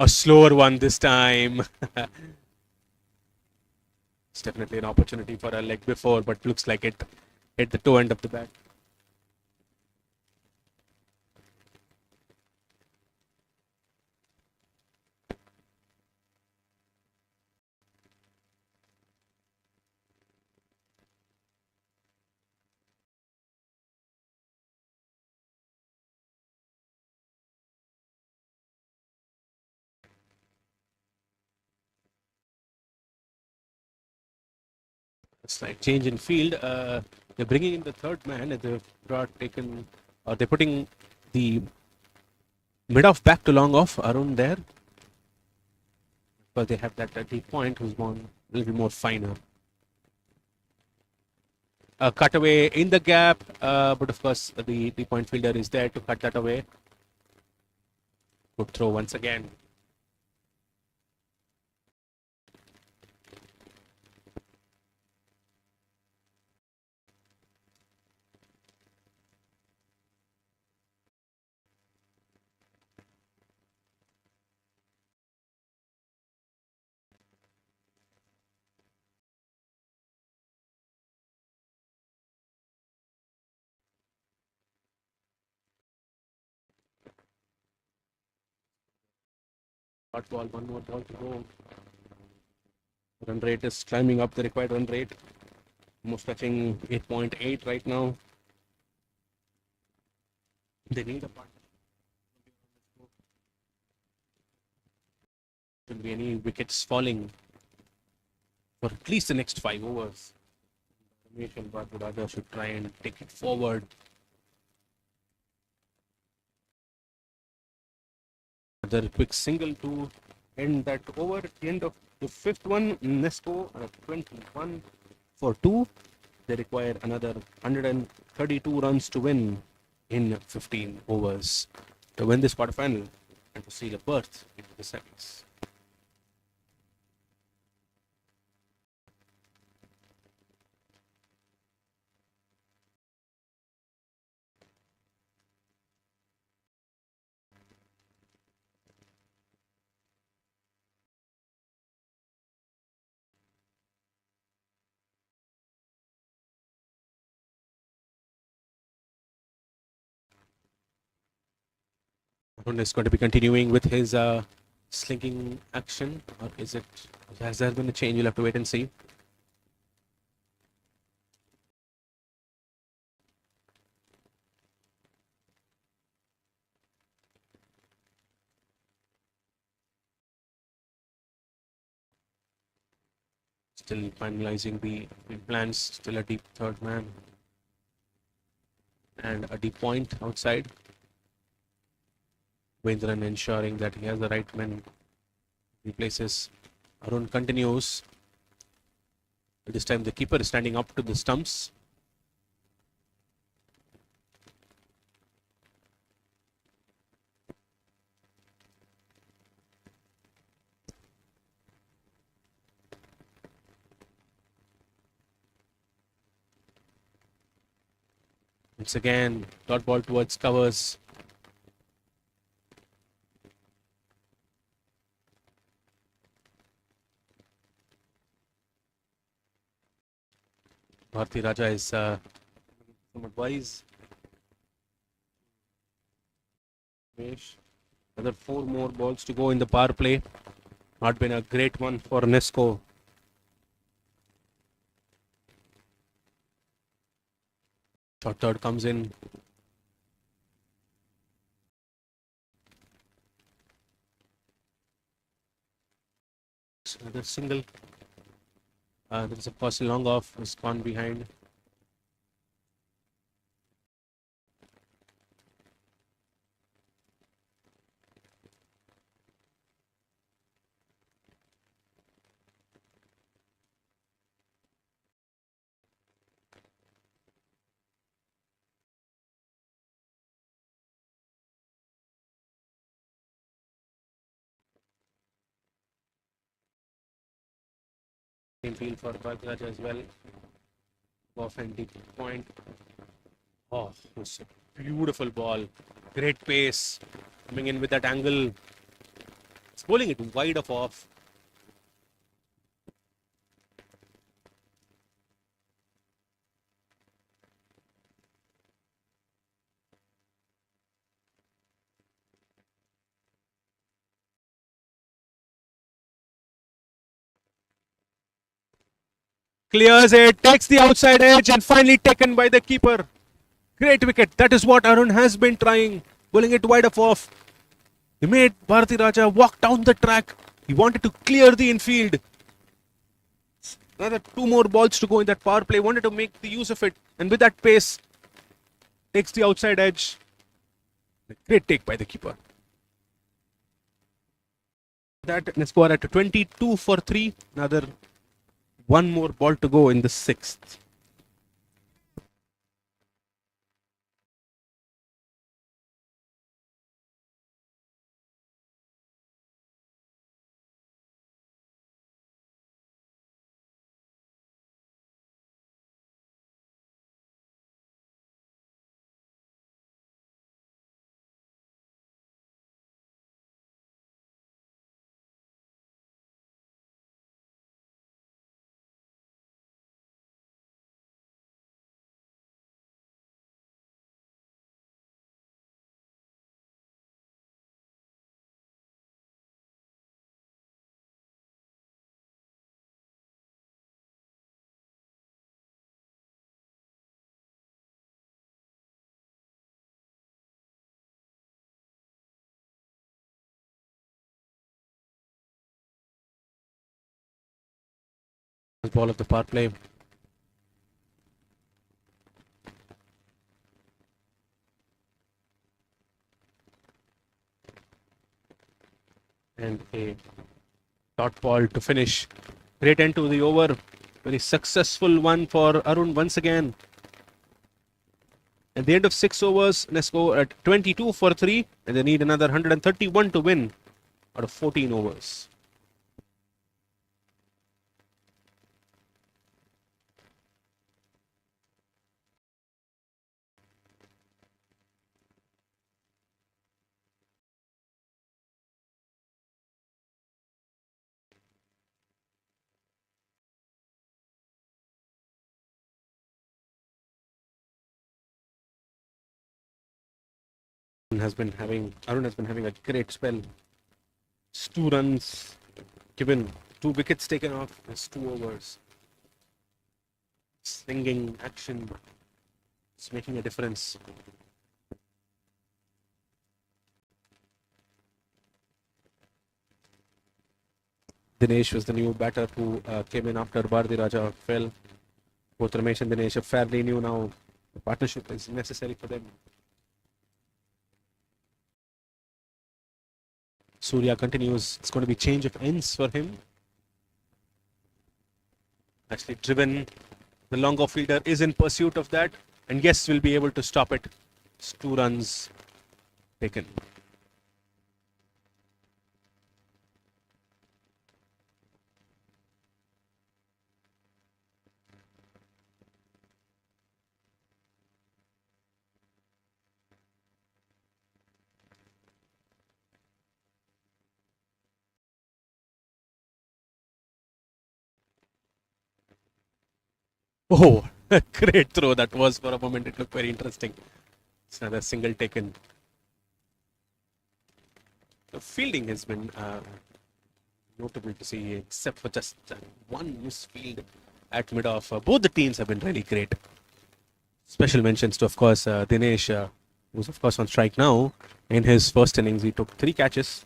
S1: A slower one this time. It's definitely an opportunity for a leg before, but looks like it hit the toe end of the bat. A slight change in field. They're bringing in the third man. They're putting the mid off back to long off Arun there. But they have that deep point who's gone a little more finer. Cut away in the gap, but of course the point fielder is there to cut that away. Good throw once again. Hot ball, one more ball to go. Run rate is climbing up the required run rate. Almost touching 8.8 right now. They need a partner. Shouldn't be any wickets falling for at least the next 5 overs. Ramesh and Bhattacharya should try and take it forward. Another quick single to end that over. At the end of the 5th one, Nesco 21 for 2. They require another 132 runs to win in 15 overs to win this quarterfinal and to seal a berth into the semis. Arun is going to be continuing with his slinking action, or has there been a change? You'll have to wait and see. Still finalizing the plans, still a deep third man and a deep point outside. Vendran ensuring that he has the right men. Replaces. Arun continues. This time the keeper is standing up to the stumps. Once again, dot ball towards covers. Bharti Raja is some advice. Another 4 more balls to go in the power play. Not been a great one for Nesco. Short third comes in. Another single. There's a pass long off. Has gone behind. Same field for Bharti Raja as well. Off and deep point. Oh, it's a beautiful ball. Great pace. Coming in with that angle. It's bowling it wide of off. Clears it, takes the outside edge, and finally taken by the keeper. Great wicket. That is what Arun has been trying. Bowling it wide of off. He made Bharati Raja walk down the track. He wanted to clear the infield. Another 2 more balls to go in that power play. Wanted to make the use of it. And with that pace, takes the outside edge. Great take by the keeper. That score at 22 for 3. Another 1 more ball to go in the 6th. Ball of the power play. And a dot ball to finish. Great end to the over. Very successful one for Arun once again. At the end of 6 overs, let's go at 22 for 3. And they need another 131 to win out of 14 overs. Arun has been having a great spell. It's 2 runs given, 2 wickets taken off. It's 2 overs. Slinging action. It's making a difference. Dinesh was the new batter who came in after Bharti Raja fell. Both Ramesh and Dinesh are fairly new now. The partnership is necessary for them. Surya continues. It's going to be change of ends for him. Actually driven. The long off fielder is in pursuit of that. And yes, will be able to stop it. It's 2 runs taken. Oh, great throw that was for a moment. It looked very interesting. It's another single taken. The fielding has been notable to see, except for just one misfield at mid-off. Both the teams have been really great. Special mentions to, of course, Dinesh, who's, of course, on strike now. In his first innings, he took 3 catches.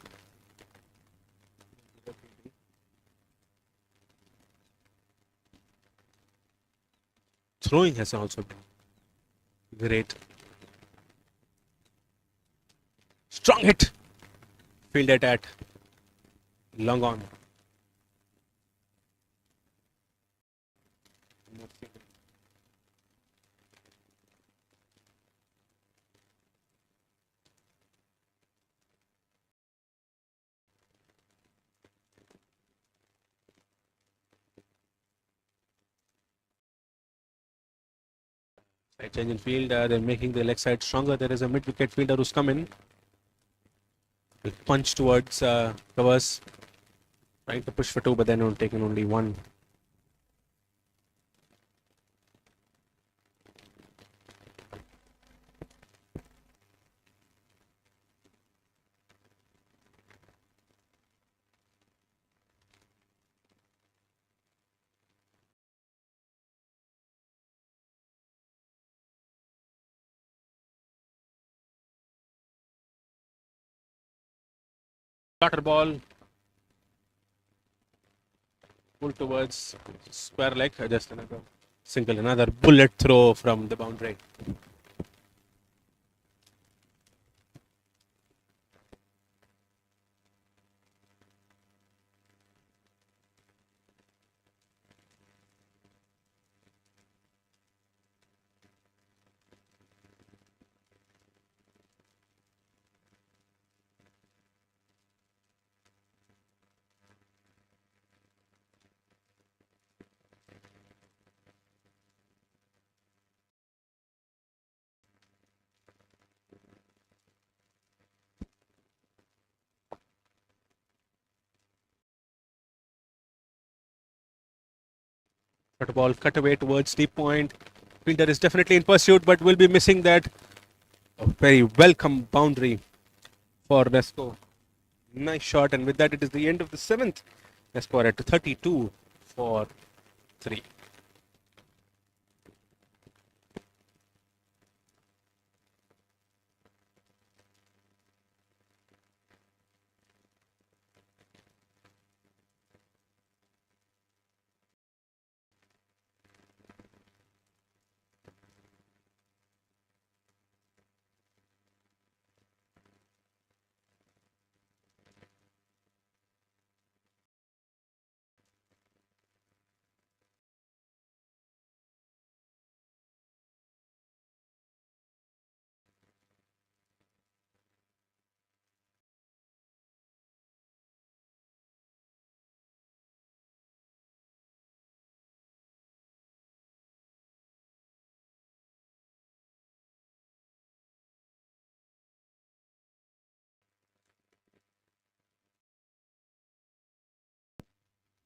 S1: Throwing has also been great. Strong hit. Fielded at long on. Slight change in field. They're making the leg side stronger. There is a mid-wicket fielder who's come in. Will punch towards covers. Trying to push for two, but then taking only one. Cutter ball. Pull towards square leg. Just another single. Another bullet throw from the boundary. Cutter ball cut away towards deep point. Fielder is definitely in pursuit, but will be missing that. A very welcome boundary for Nesco. Nice shot, and with that, it is the end of the seventh. Nesco at 32 for 3.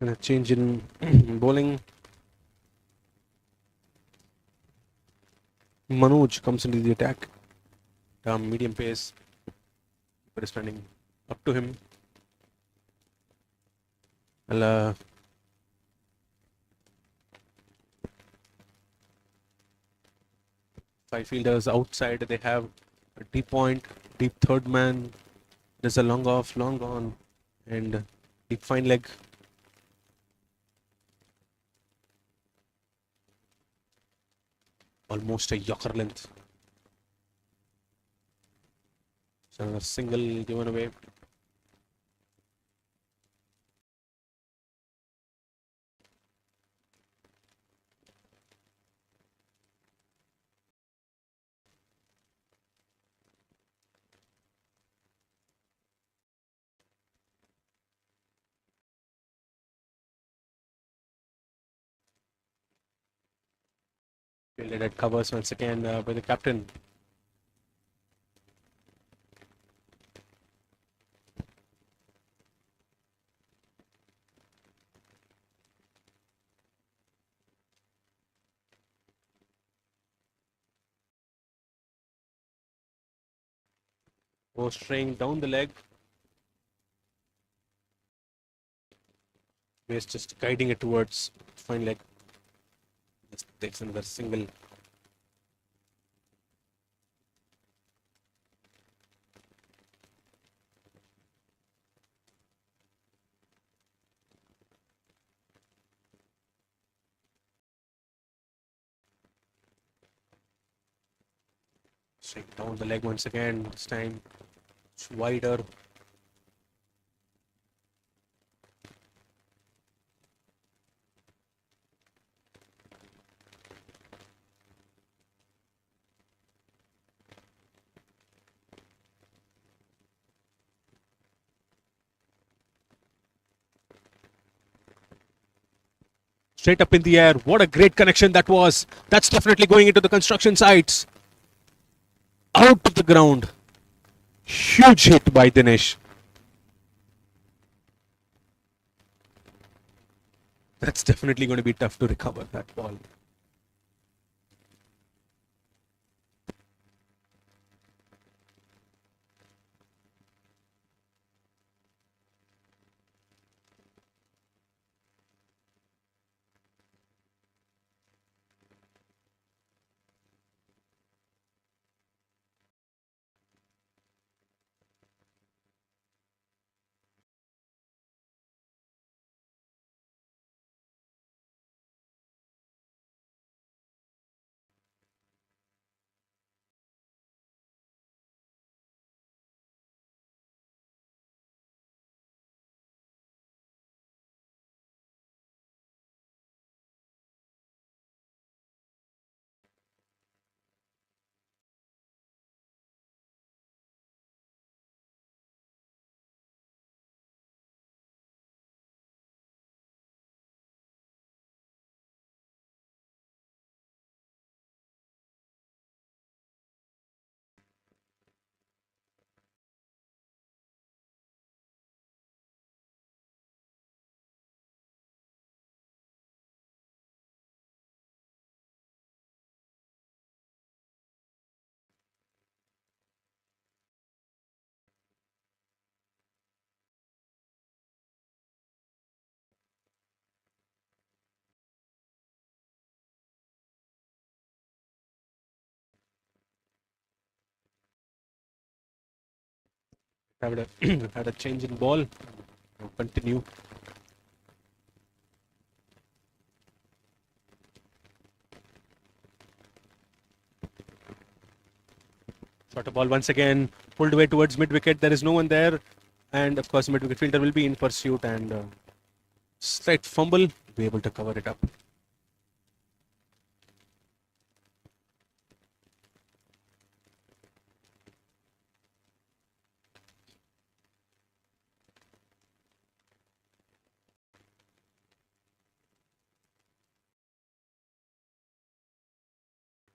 S1: And a change in bowling. Manoj comes into the attack. Medium pace. But is standing up to him. Well, 5 fielders outside. They have a deep point, deep third man. There's a long off, long on, and deep fine leg. Almost a yorker length. So a single given away. Fielded at covers once again by the captain. Goes straying down the leg. He's just guiding it towards fine leg. Just takes another single. Straight down the leg once again. This time it's wider. Straight up in the air. What a great connection that was. That's definitely going into the construction sites. Out to the ground. Huge hit by Dinesh. That's definitely going to be tough to recover that ball. Had a change in ball. Continue. Shot a ball once again. Pulled away towards mid wicket. There is no one there. And of course, mid wicket fielder will be in pursuit and slight fumble. Be able to cover it up.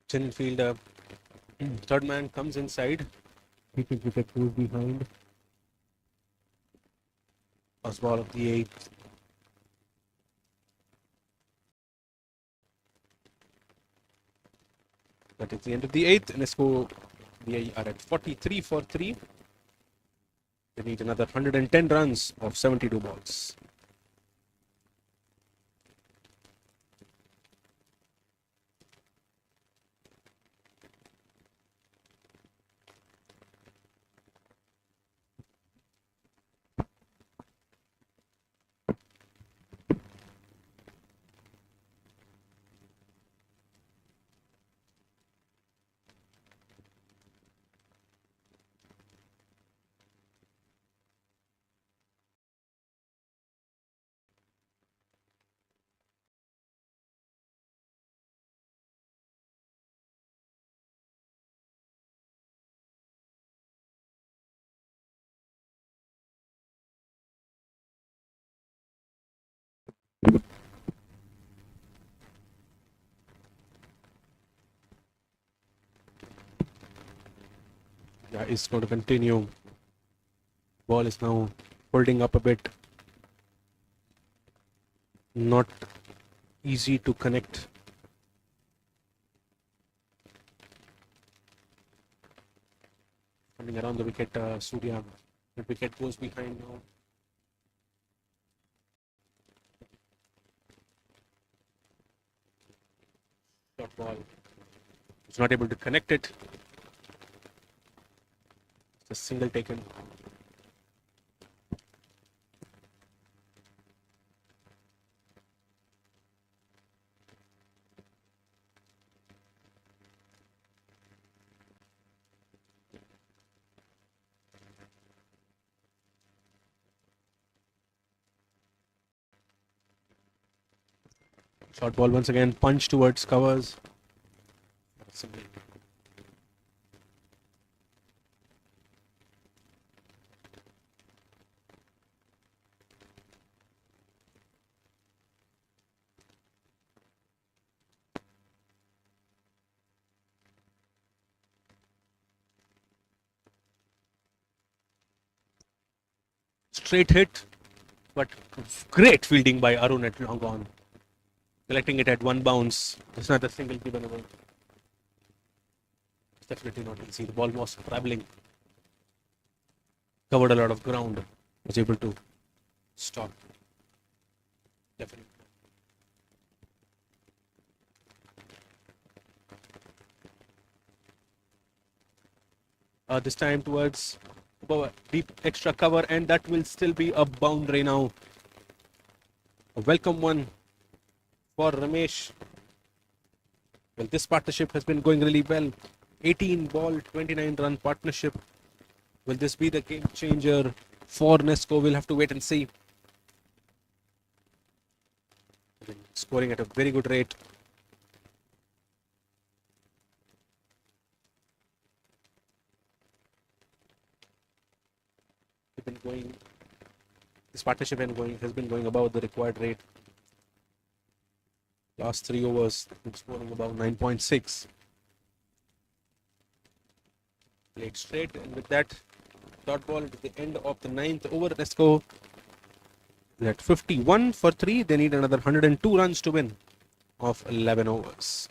S1: Chin fielder. Third man comes inside. Wicket goes behind. First ball of the eighth. That is the end of the eighth. NSCO they are at 43 for 3. They need another 110 runs of 72 balls. Yeah, it's going to continue. Ball is now holding up a bit. Not easy to connect. running around the wicket. Surya, the wicket goes behind now. Short ball. He's not able to connect it. It's a single taken. Short ball once again. Punch towards covers. Straight hit, but great fielding by Arun at long on. Collecting it at one bounce. It's not a single given away. It's definitely not easy. The ball was traveling. Covered a lot of ground. Was able to stop. Definitely. This time towards deep extra cover, and that will still be a boundary now. A welcome one for Ramesh. Well, this partnership has been going really well. 18 ball, 29 run partnership. Will this be the game changer for Nesco? We'll have to wait and see. Scoring at a very good rate. This partnership has been going above the required rate. Last 3 overs, scoring about 9.6. Played straight, and with that, dot ball at the end of the 9th over. Nesco at 51 for 3. They need another 102 runs to win of 11 overs.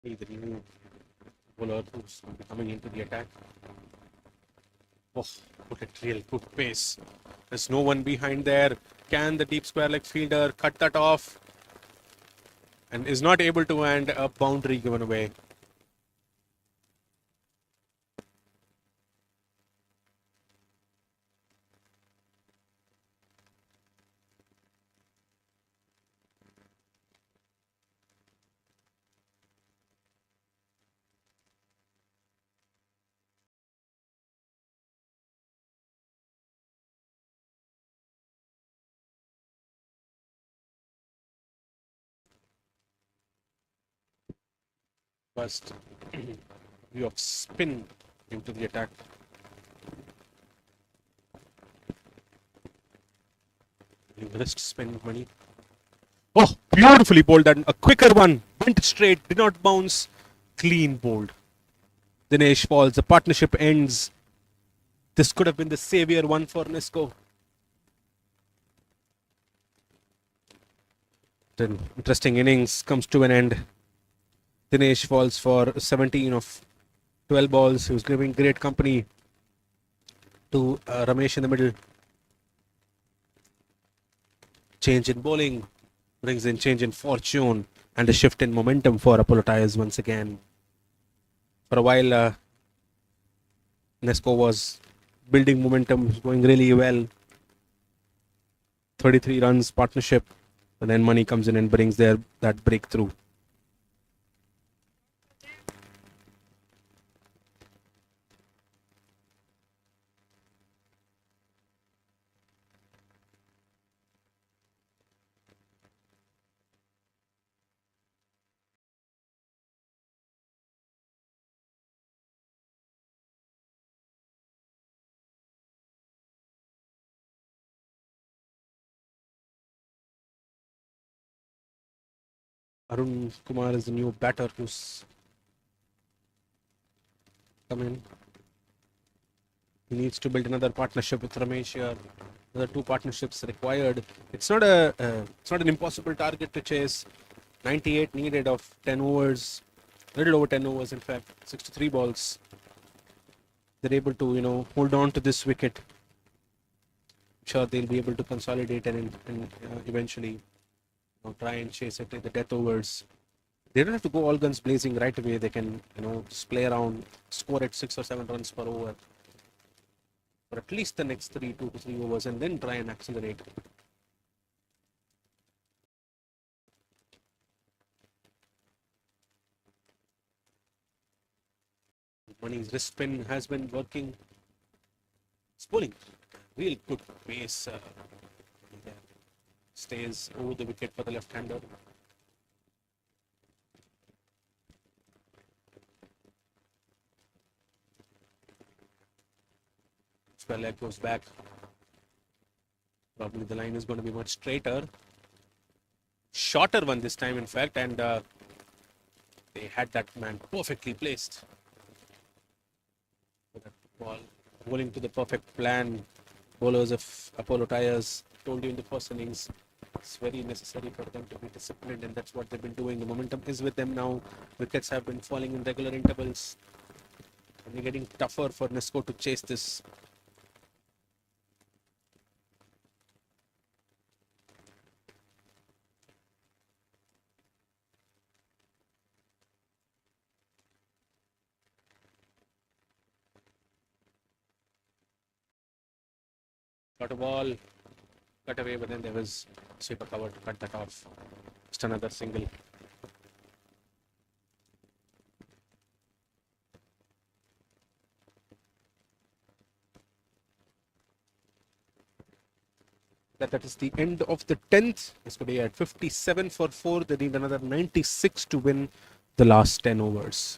S1: The new bowler who's coming into the attack. Oh, put it real good pace. There's no one behind there. Can the deep square leg fielder cut that off? And is not able to, and a boundary given away. First view of spin into the attack. Wrist spin money. Oh, beautifully bowled, and a quicker one. Went straight, did not bounce. Clean bowled. Dinesh falls. The partnership ends. This could have been the savior one for Nesco. An interesting innings comes to an end. Dinesh falls for 17 of 12 balls. He was giving great company to Ramesh in the middle. Change in bowling brings in change in fortune and a shift in momentum for Apollo Tyres once again. For a while, Nesco was building momentum, going really well. 33 runs partnership, and then Money comes in and brings that breakthrough. Arun Kumar is the new batter who's come in. He needs to build another partnership with Ramesh here. Another two partnerships required. It's not an impossible target to chase. 98 needed of 10 overs, little over 10 overs in fact, 63 balls. They're able to hold on to this wicket. I'm sure they'll be able to consolidate and eventually try and chase it in the death overs. They don't have to go all guns blazing right away. They can just play around, score at 6 or 7 runs per over for at least the next 2 to 3 overs, and then try and accelerate. Money's wrist spin has been working. It's bowling real good pace. Stays over the wicket for the left-hander. Spell leg goes back. Probably the line is going to be much straighter. Shorter one this time, in fact, and they had that man perfectly placed. That ball bowling to the perfect plan. Bowlers of Apollo Tyres told you in the first innings, it's very necessary for them to be disciplined, and that's what they've been doing. The momentum is with them now. Wickets have been falling in regular intervals, and they're getting tougher for Nesco to chase this. Got a ball, cut away, but then there was sweeper cover to cut that off. Just another single. That is the end of the 10th. Yesterday at 57 for 4. They need another 96 to win the last 10 overs.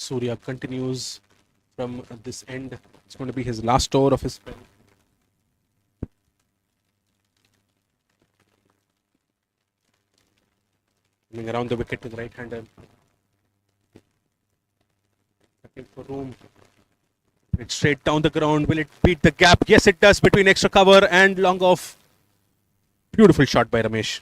S1: Surya continues from this end. It's going to be his last over of his spell. Coming around the wicket with the right hander. Looking for room. It's straight down the ground. Will it beat the gap? Yes, it does, between extra cover and long off. Beautiful shot by Ramesh.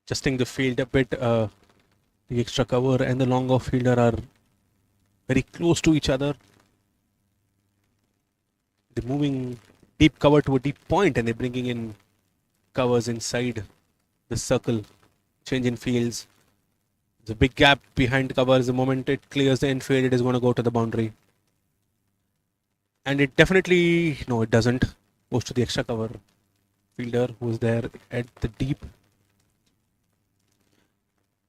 S1: Adjusting the field a bit. The extra cover and the long off fielder are very close to each other. They're moving deep cover to a deep point, and they're bringing in covers inside the circle. Change in fields. There's a big gap behind covers. The moment it clears the infield, it is going to go to the boundary. And it definitely, no, it doesn't. Goes to the extra cover fielder who's there at the deep.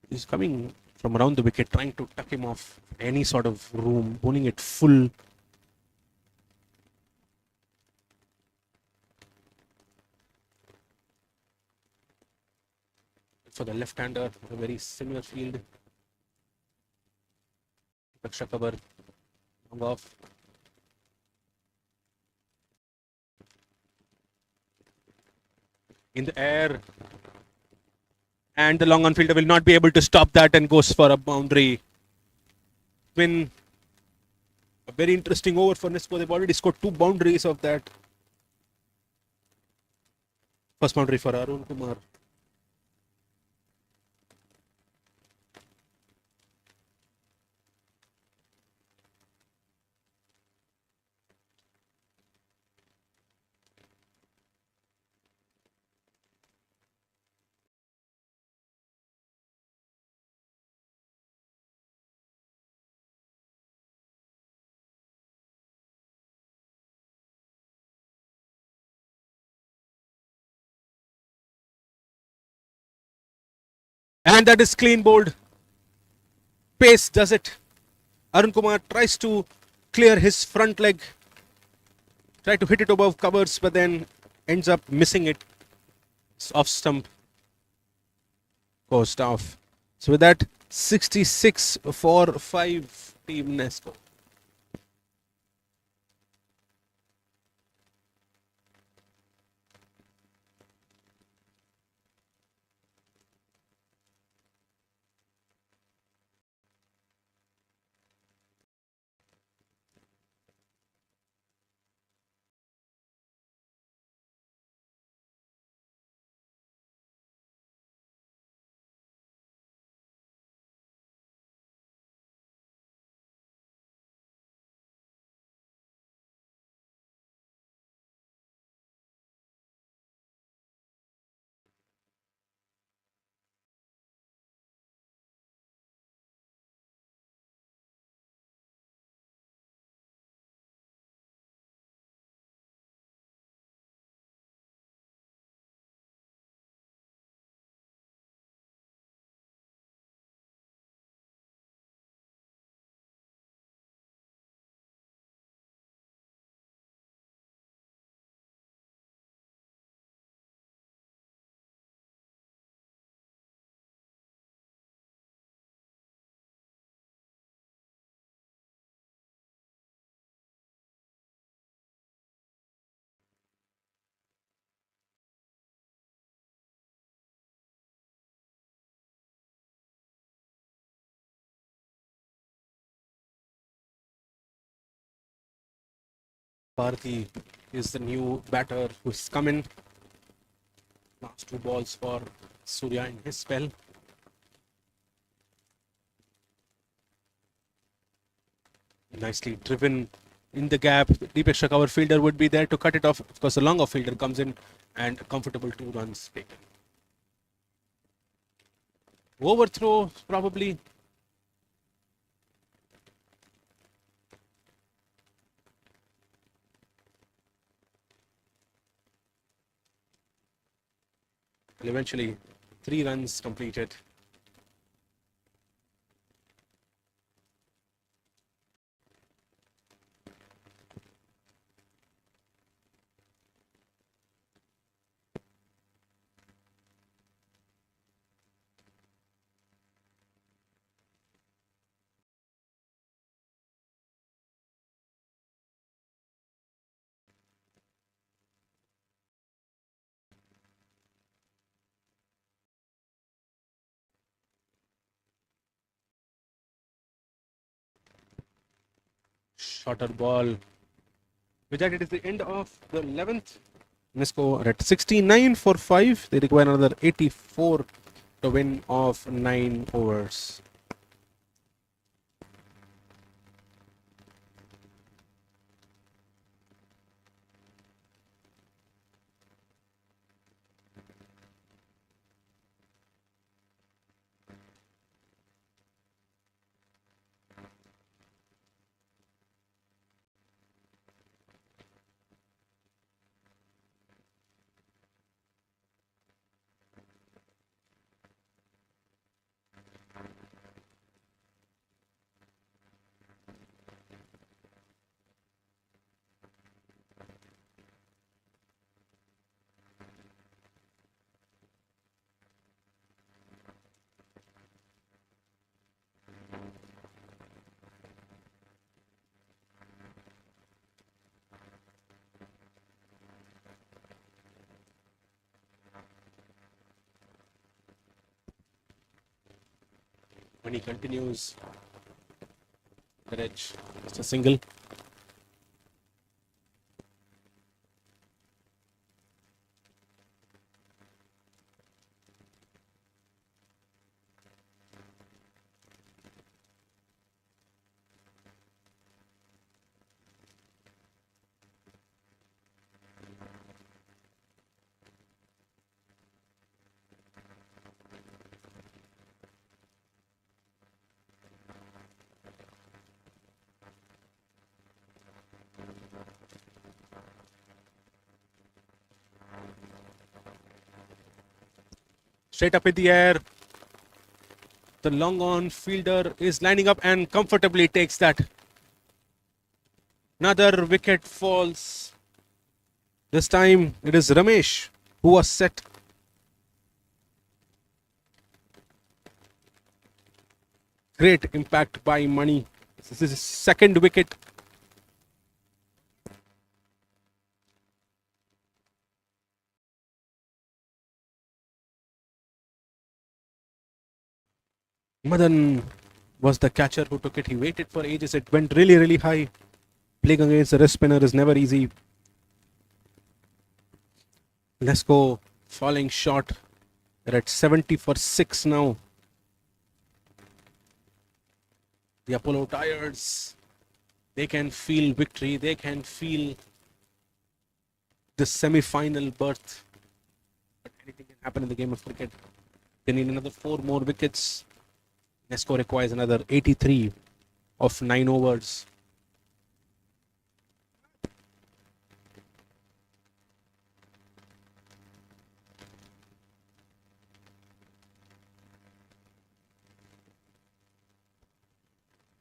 S1: He's coming from around the wicket, trying to tuck him off any sort of room, bowling it full. For the left-hander, a very similar field. Extra cover, long off. In the air, and the long on fielder will not be able to stop that and goes for a boundary. Been a very interesting over for Nisco. They've already scored 2 boundaries of that. First boundary for Arun Kumar. And that is clean bowled. Pace does it. Arun Kumar tries to clear his front leg, try to hit it above covers, but then ends up missing it. It's off stump, goes off. So with that, 66 for 5 Team Nesco. Bharati is the new batter who's come in. Last 2 balls for Surya in his spell. Nicely driven in the gap. The deep extra cover fielder would be there to cut it off. Of course, the long off fielder comes in and comfortable 2 runs taken. Overthrow probably. And eventually 3 runs completed. Shorter ball. With that, it is the end of the 11th. Nisco are at 69 for 5. They require another 84 to win of 9 overs. When he continues the edge, just a single. Straight up in the air. The long on fielder is lining up and comfortably takes that. Another wicket falls. This time it is Ramesh who was set. Great impact by Mani. This is his second wicket. Madan was the catcher who took it. He waited for ages. It went really, really high. Playing against a wrist spinner is never easy. Lesko falling short. They're at 70 for 6 now. The Apollo Tigers, they can feel victory. They can feel the semi-final berth. But anything can happen in the game of cricket. They need another 4 more wickets. Nesco requires another 83 of 9 overs.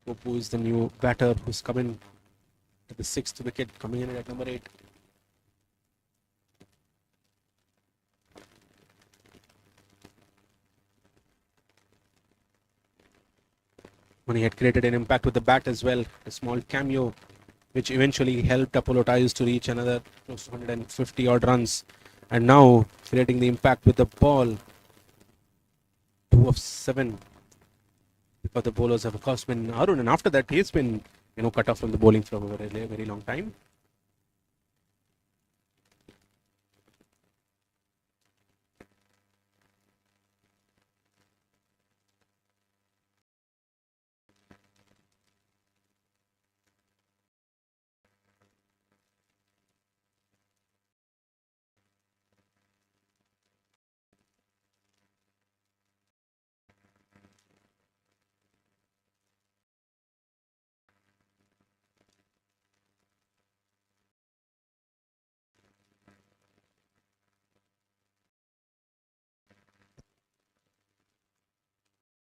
S1: Popu is the new batter who's coming to the 6th wicket, coming in at number 8. When he had created an impact with the bat as well, a small cameo, which eventually helped Apollo Tigers to reach another close to 150 odd runs. And now creating the impact with the ball. 2 of 7. Because the bowlers have of course been Arun, and after that he's been cut off from the bowling for a very, very long time.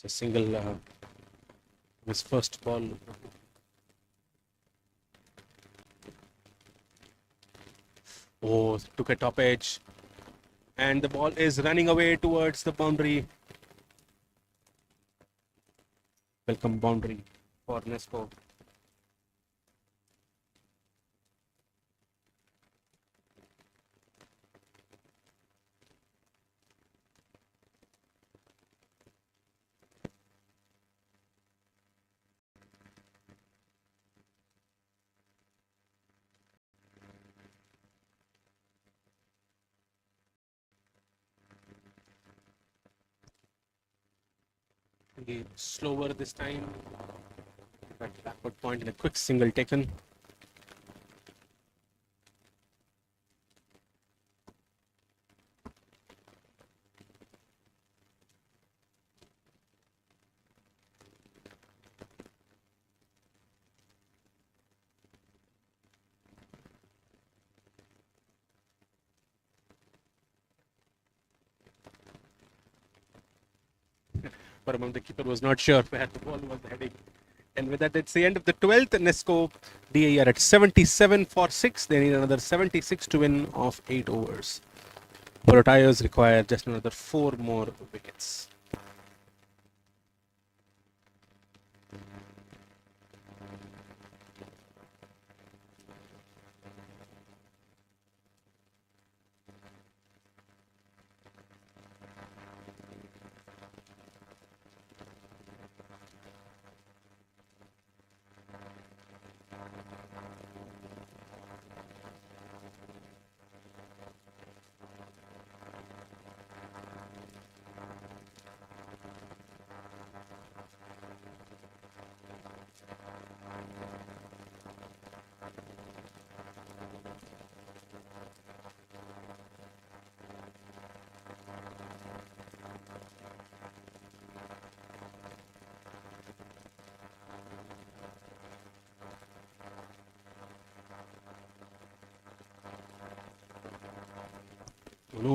S1: It's a single, his first ball. Oh, took a top edge. And the ball is running away towards the boundary. Welcome boundary for Nesco. Slower this time. But backward point and a quick single taken. For a moment, the keeper was not sure where the ball was heading. And with that, it's the end of the 12th. Nesco DA are at 77 for 6. They need another 76 to win of 8 overs. Polo Tigers require just another 4 more wickets.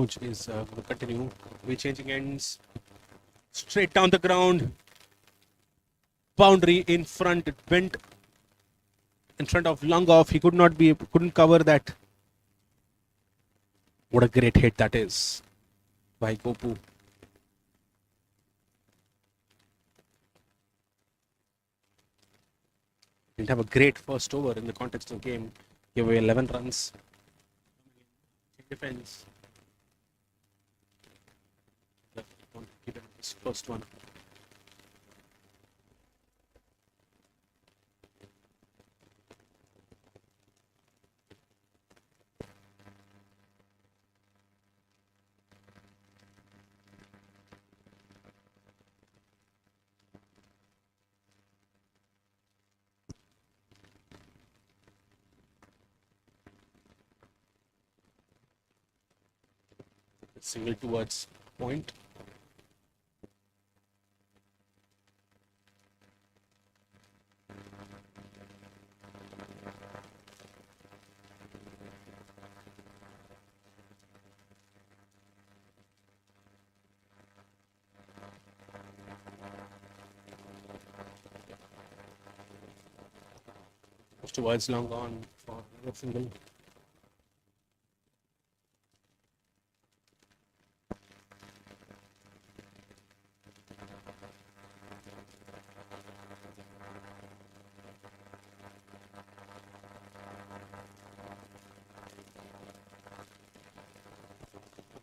S1: Manoj is going to continue. We're changing ends. Straight down the ground. Boundary in front. It went in front of long off. He couldn't cover that. What a great hit that is by Gopu. Didn't have a great first over in the context of the game. Gave away 11 runs. Defense. Keep it this first one. Single towards point. Towards long on for another single.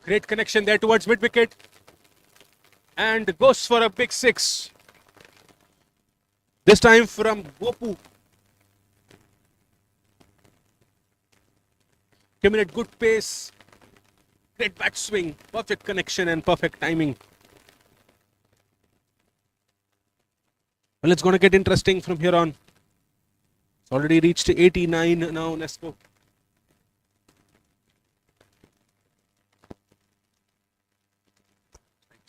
S1: Great connection there towards mid wicket. And goes for a big six. This time from Gopu. Came in at good pace. Great back swing. Perfect connection and perfect timing. Well, it's going to get interesting from here on. It's already reached 89 now, Nesco.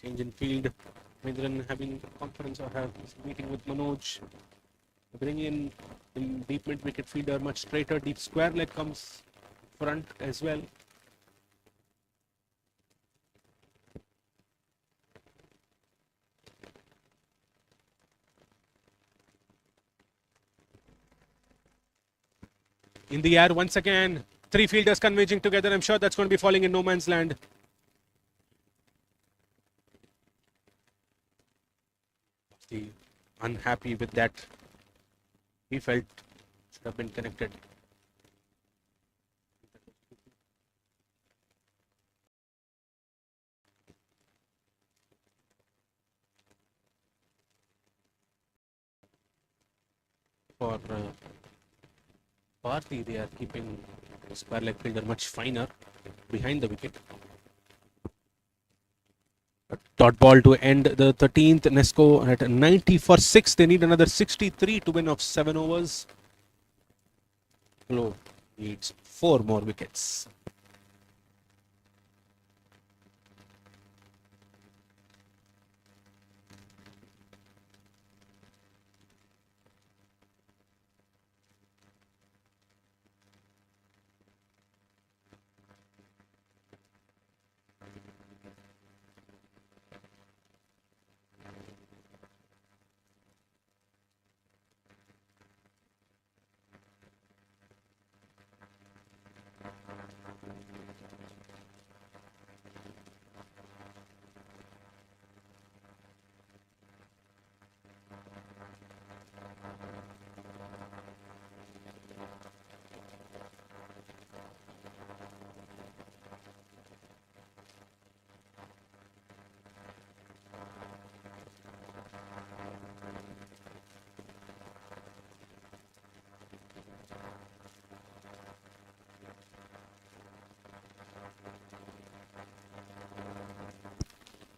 S1: Change in field. Mahindran having conference or have this meeting with Manoj. Bring in deep mid wicket fielder, much straighter, deep square leg comes front as well. In the air once again, three fielders converging together. I'm sure that's going to be falling in no man's land. Unhappy with that. He felt should have been connected. For Bharti, they are keeping the square leg fielder much finer behind the wicket. A dot ball to end the 13th. Nesco at 90 for 6. They need another 63 to win of 7 overs. Globe needs 4 more wickets.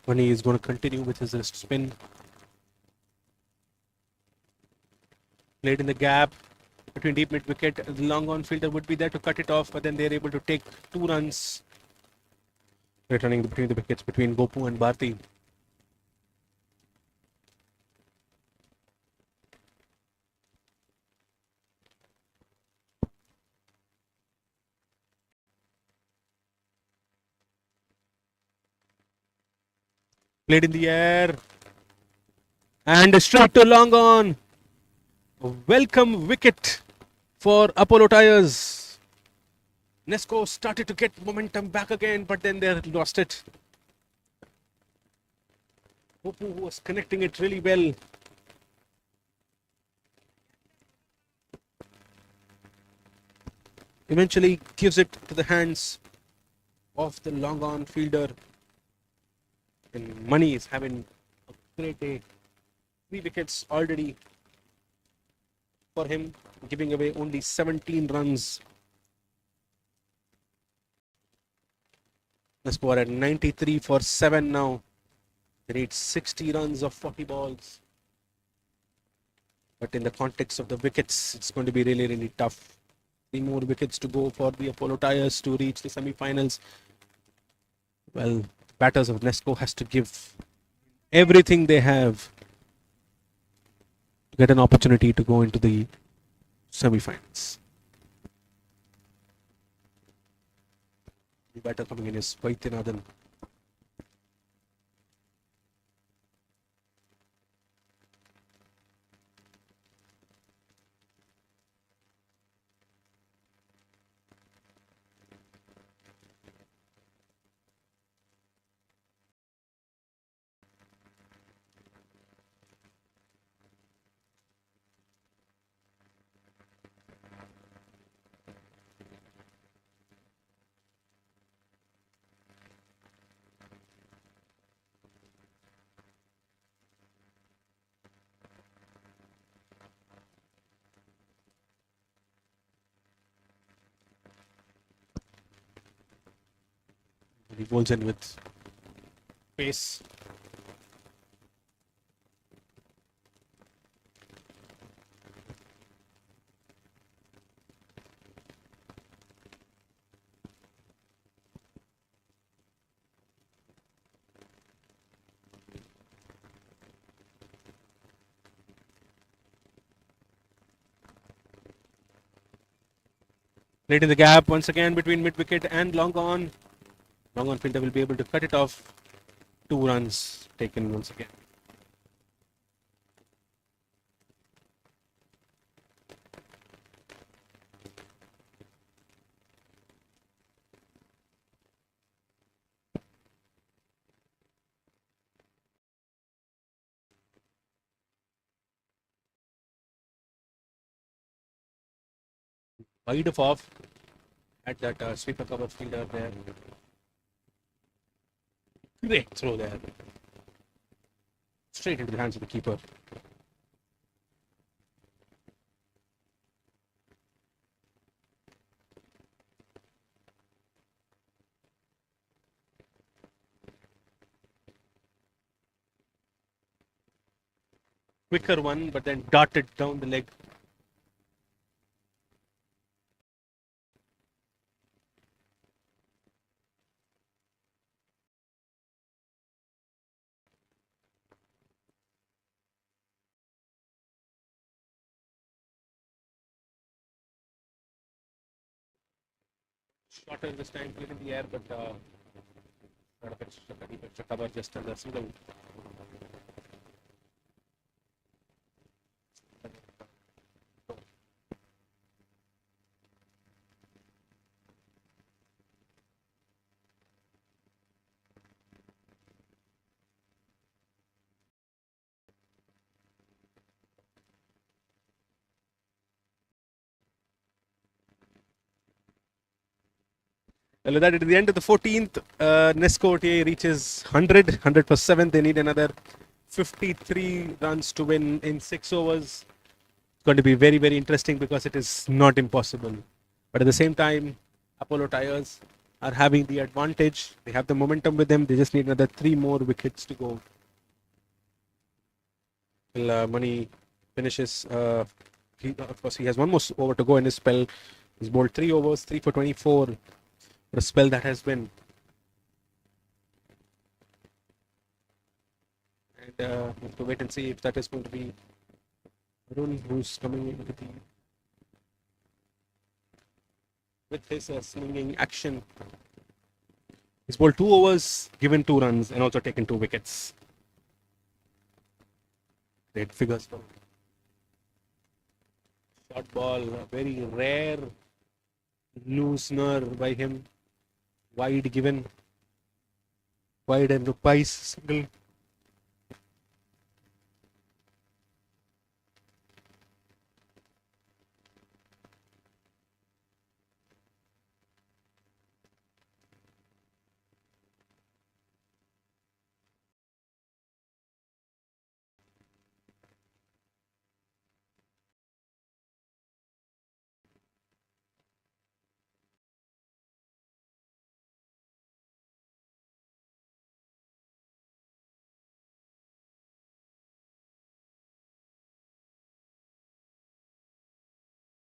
S1: Mani is going to continue with his wrist spin. Played in the gap between deep mid wicket. The long on fielder would be there to cut it off, but then they're able to take 2 runs. Returning between the wickets between Gopu and Bharti. Played in the air. And straight to long on. Welcome wicket for Apollo Tyres. Nesco started to get momentum back again, but then they lost it. Popu was connecting it really well. Eventually gives it to the hands of the long on fielder. And Money is having a great day. 3 wickets already for him, giving away only 17 runs. The score at 93 for 7 now. They need 60 runs of 40 balls. But in the context of the wickets, it's going to be really, really tough. 3 more wickets to go for the Apollo Tyres to reach the semi-finals. Well, batters of Nesco has to give everything they have to get an opportunity to go into the semi-finals. The batter coming in is Vaidyanathan. He bowls in with pace. Played in the gap once again between mid-wicket and long on. Long on fielder will be able to cut it off. 2 runs taken once again. Wide of off at that sweeper cover fielder there. Great throw there. Straight into the hands of the keeper. Quicker one, but then darted down the leg. Shorter this time, played in the air, but not a pitch cover just under single. Well, with that, at the end of the 14th, Nesco OTA reaches 100 for 7. They need another 53 runs to win in 6 overs. It's going to be very, very interesting because it is not impossible. But at the same time, Apollo Tyres are having the advantage. They have the momentum with them. They just need another 3 more wickets to go. Well, Money finishes. Of course, he has 1 more over to go in his spell. He's bowled 3 overs, 3 for 24. A spell that has been. And we have to wait and see if that is going to be Arun who's coming in with his swinging action. He's bowled 2 overs, given 2 runs, and also taken 2 wickets. Great figures for him. Short ball, a very rare loosener by him. Wide given, wide and Rupai's single.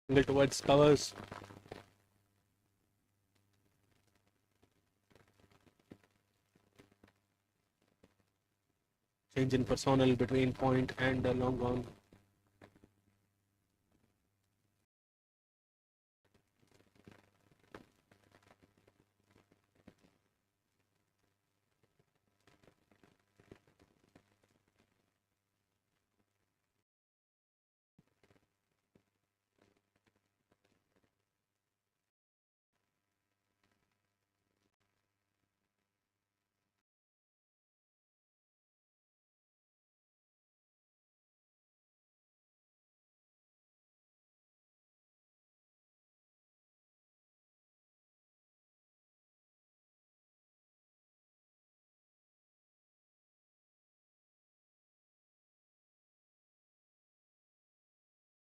S1: Single towards covers. Change in personnel between point and long on.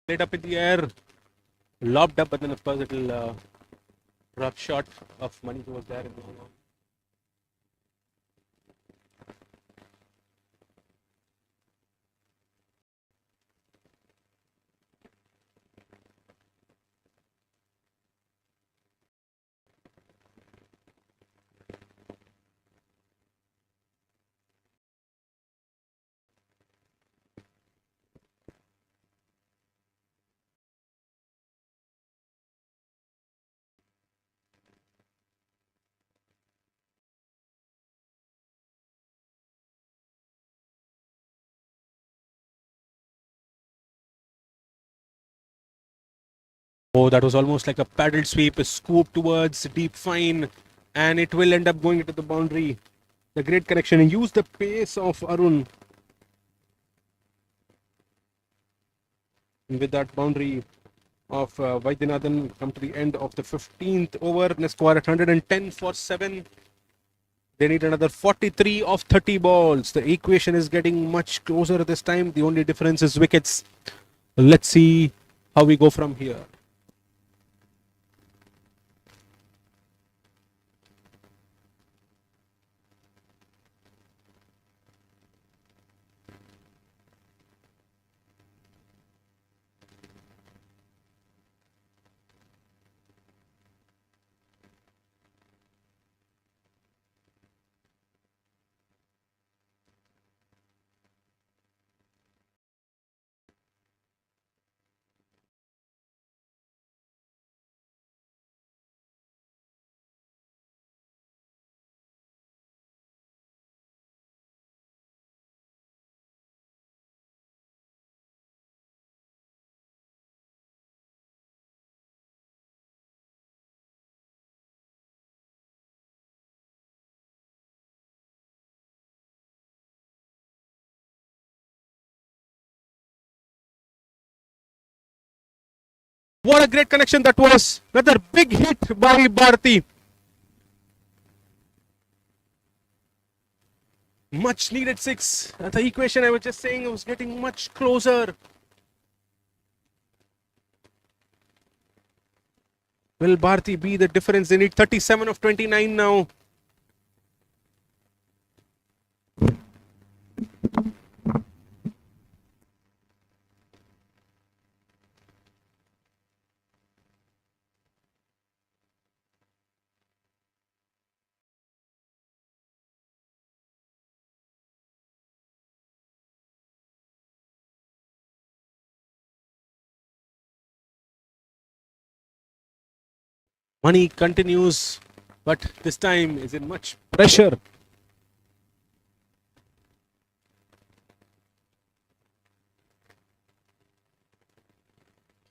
S1: Played up in the air, lobbed up, but then of course it'll rough shot of money was there in the long on. Oh, that was almost like a paddle sweep, a scoop towards deep fine, and it will end up going into the boundary. The great connection and use the pace of Arun. And with that boundary of Vaidyanathan, come to the end of the 15th over and a score at 110 for 7. They need another 43 of 30 balls. The equation is getting much closer this time. The only difference is wickets. Let's see how we go from here. What a great connection that was. Another big hit by Bharati. Much needed 6. The equation I was just saying was getting much closer. Will Bharati be the difference? They need 37 of 29 now. Money continues but this time is in much pressure.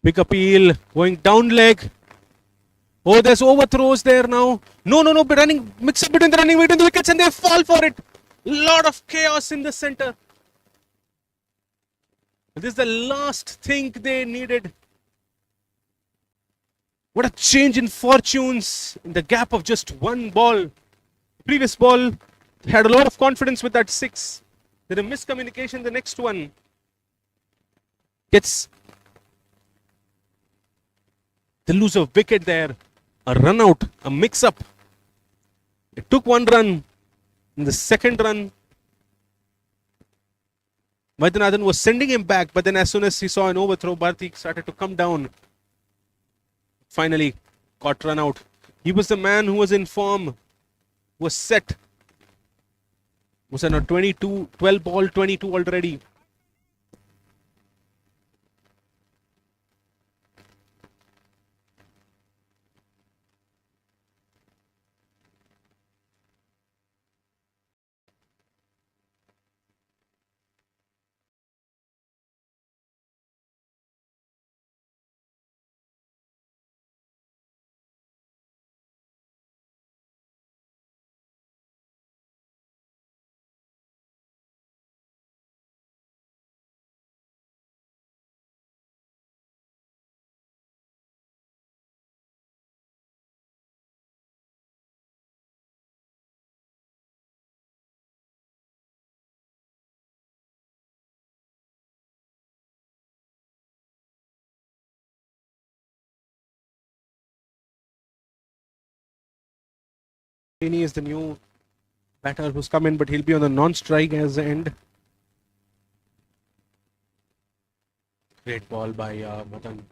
S1: Big appeal, going down leg. Oh, there's overthrows there now. No, no, no, but running, mix up between the running between the wickets and they fall for it. Lot of chaos in the center. This is the last thing they needed. What a change in fortunes in the gap of just one ball. Previous ball had a lot of confidence with that six. Then a miscommunication, the next one gets, they lose a wicket there. A run out, a mix up. It took one run. In the second run, Vaidyanathan was sending him back, but then as soon as he saw an overthrow, Bharti started to come down. Finally got run out. He was the man who was in form, was set. Was on a 22, 12 ball, 22 already. He is the new batter who's come in, but he'll be on the non-strike as the end. Great ball by Madan.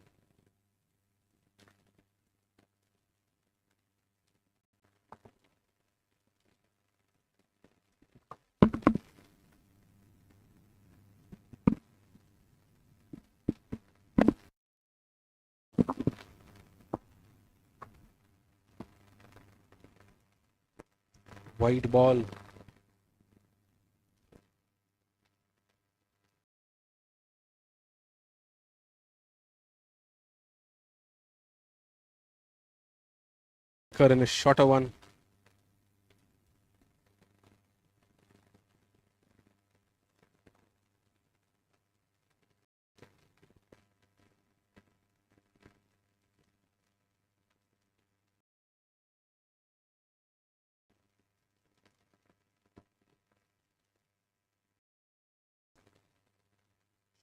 S1: Wide ball. And a shorter one.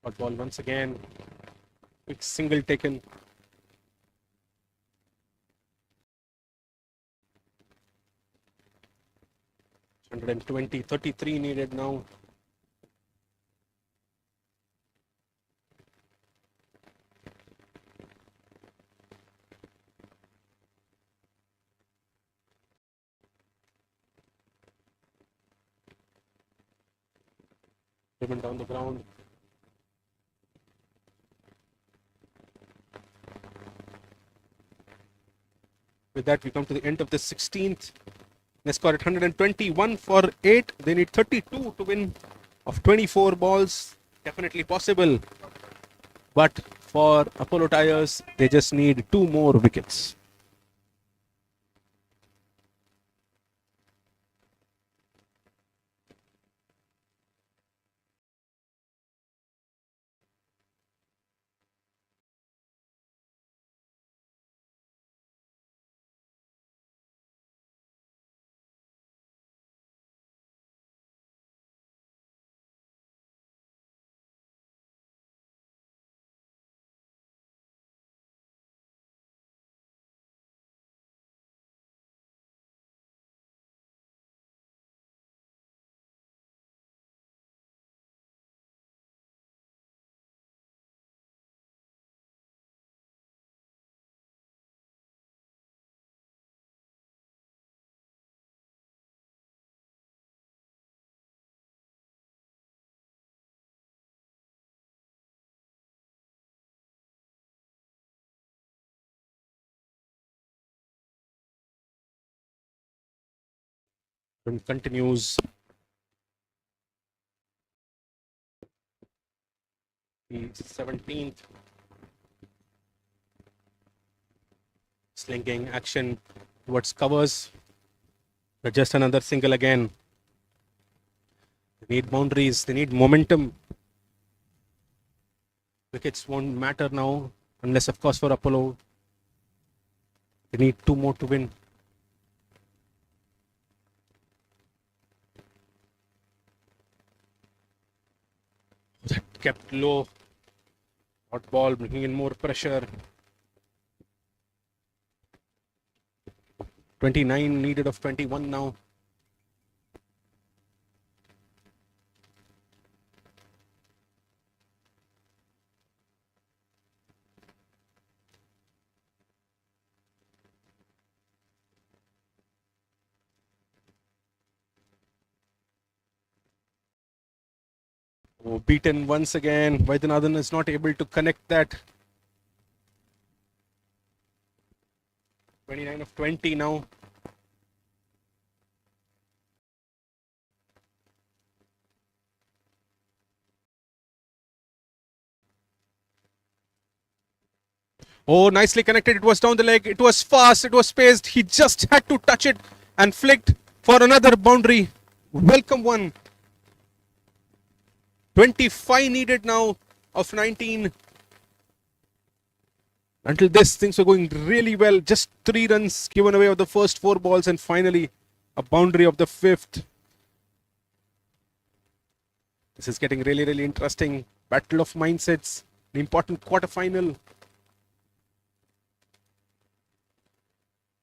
S1: Short ball once again. Quick single taken. $120, 33 needed now. Driven down the ground. With that, we come to the end of the 16th. They score at 121 for 8. They need 32 to win of 24 balls. Definitely possible. But for Apollo Tyres, they just need 2 more wickets. And continues. The 17th. Slinking action towards covers. But just another single again. They need boundaries. They need momentum. Wickets won't matter now, unless of course for Apollo. They need 2 more to win. That kept low. Hot ball bringing in more pressure. 29 needed of 21 now. Oh, beaten once again. Vaidyanathan is not able to connect that. 29 of 20 now. Oh, nicely connected. It was down the leg. It was fast. It was spaced. He just had to touch it and flicked for another boundary. Welcome one. 25 needed now of 19. Until this, things were going really well. Just 3 runs given away of the first 4 balls, and finally a boundary of the 5th. This is getting really, really interesting. Battle of mindsets. The important quarterfinal.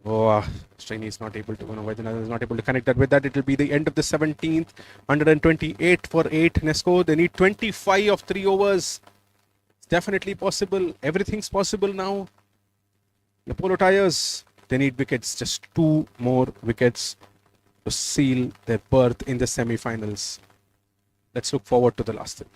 S1: Oh, Strainy is not able to, Vaidyanathan is not able to connect that. With that, it will be the end of the 17th. 128 for 8 Nesco. They need 25 of 3 overs. It's definitely possible. Everything's possible now. The Polo Tigers, they need wickets. Just 2 more wickets to seal their berth in the semi-finals. Let's look forward to the last thing.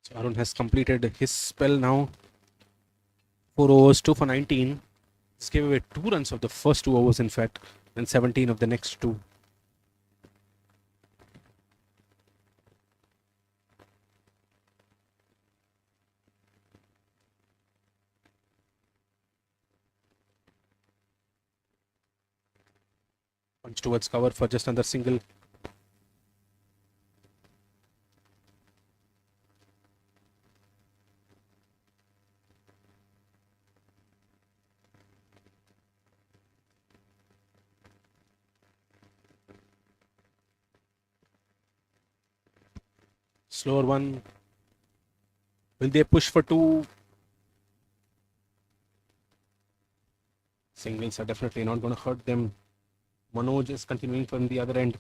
S1: So Arun has completed his spell now. 4 overs, 2 for 19. This gave away 2 runs of the first 2 overs, in fact, and 17 of the next 2. Punch towards cover for just another single. Slower one. Will they push for 2? Singles are definitely not going to hurt them. Manoj is continuing from the other end.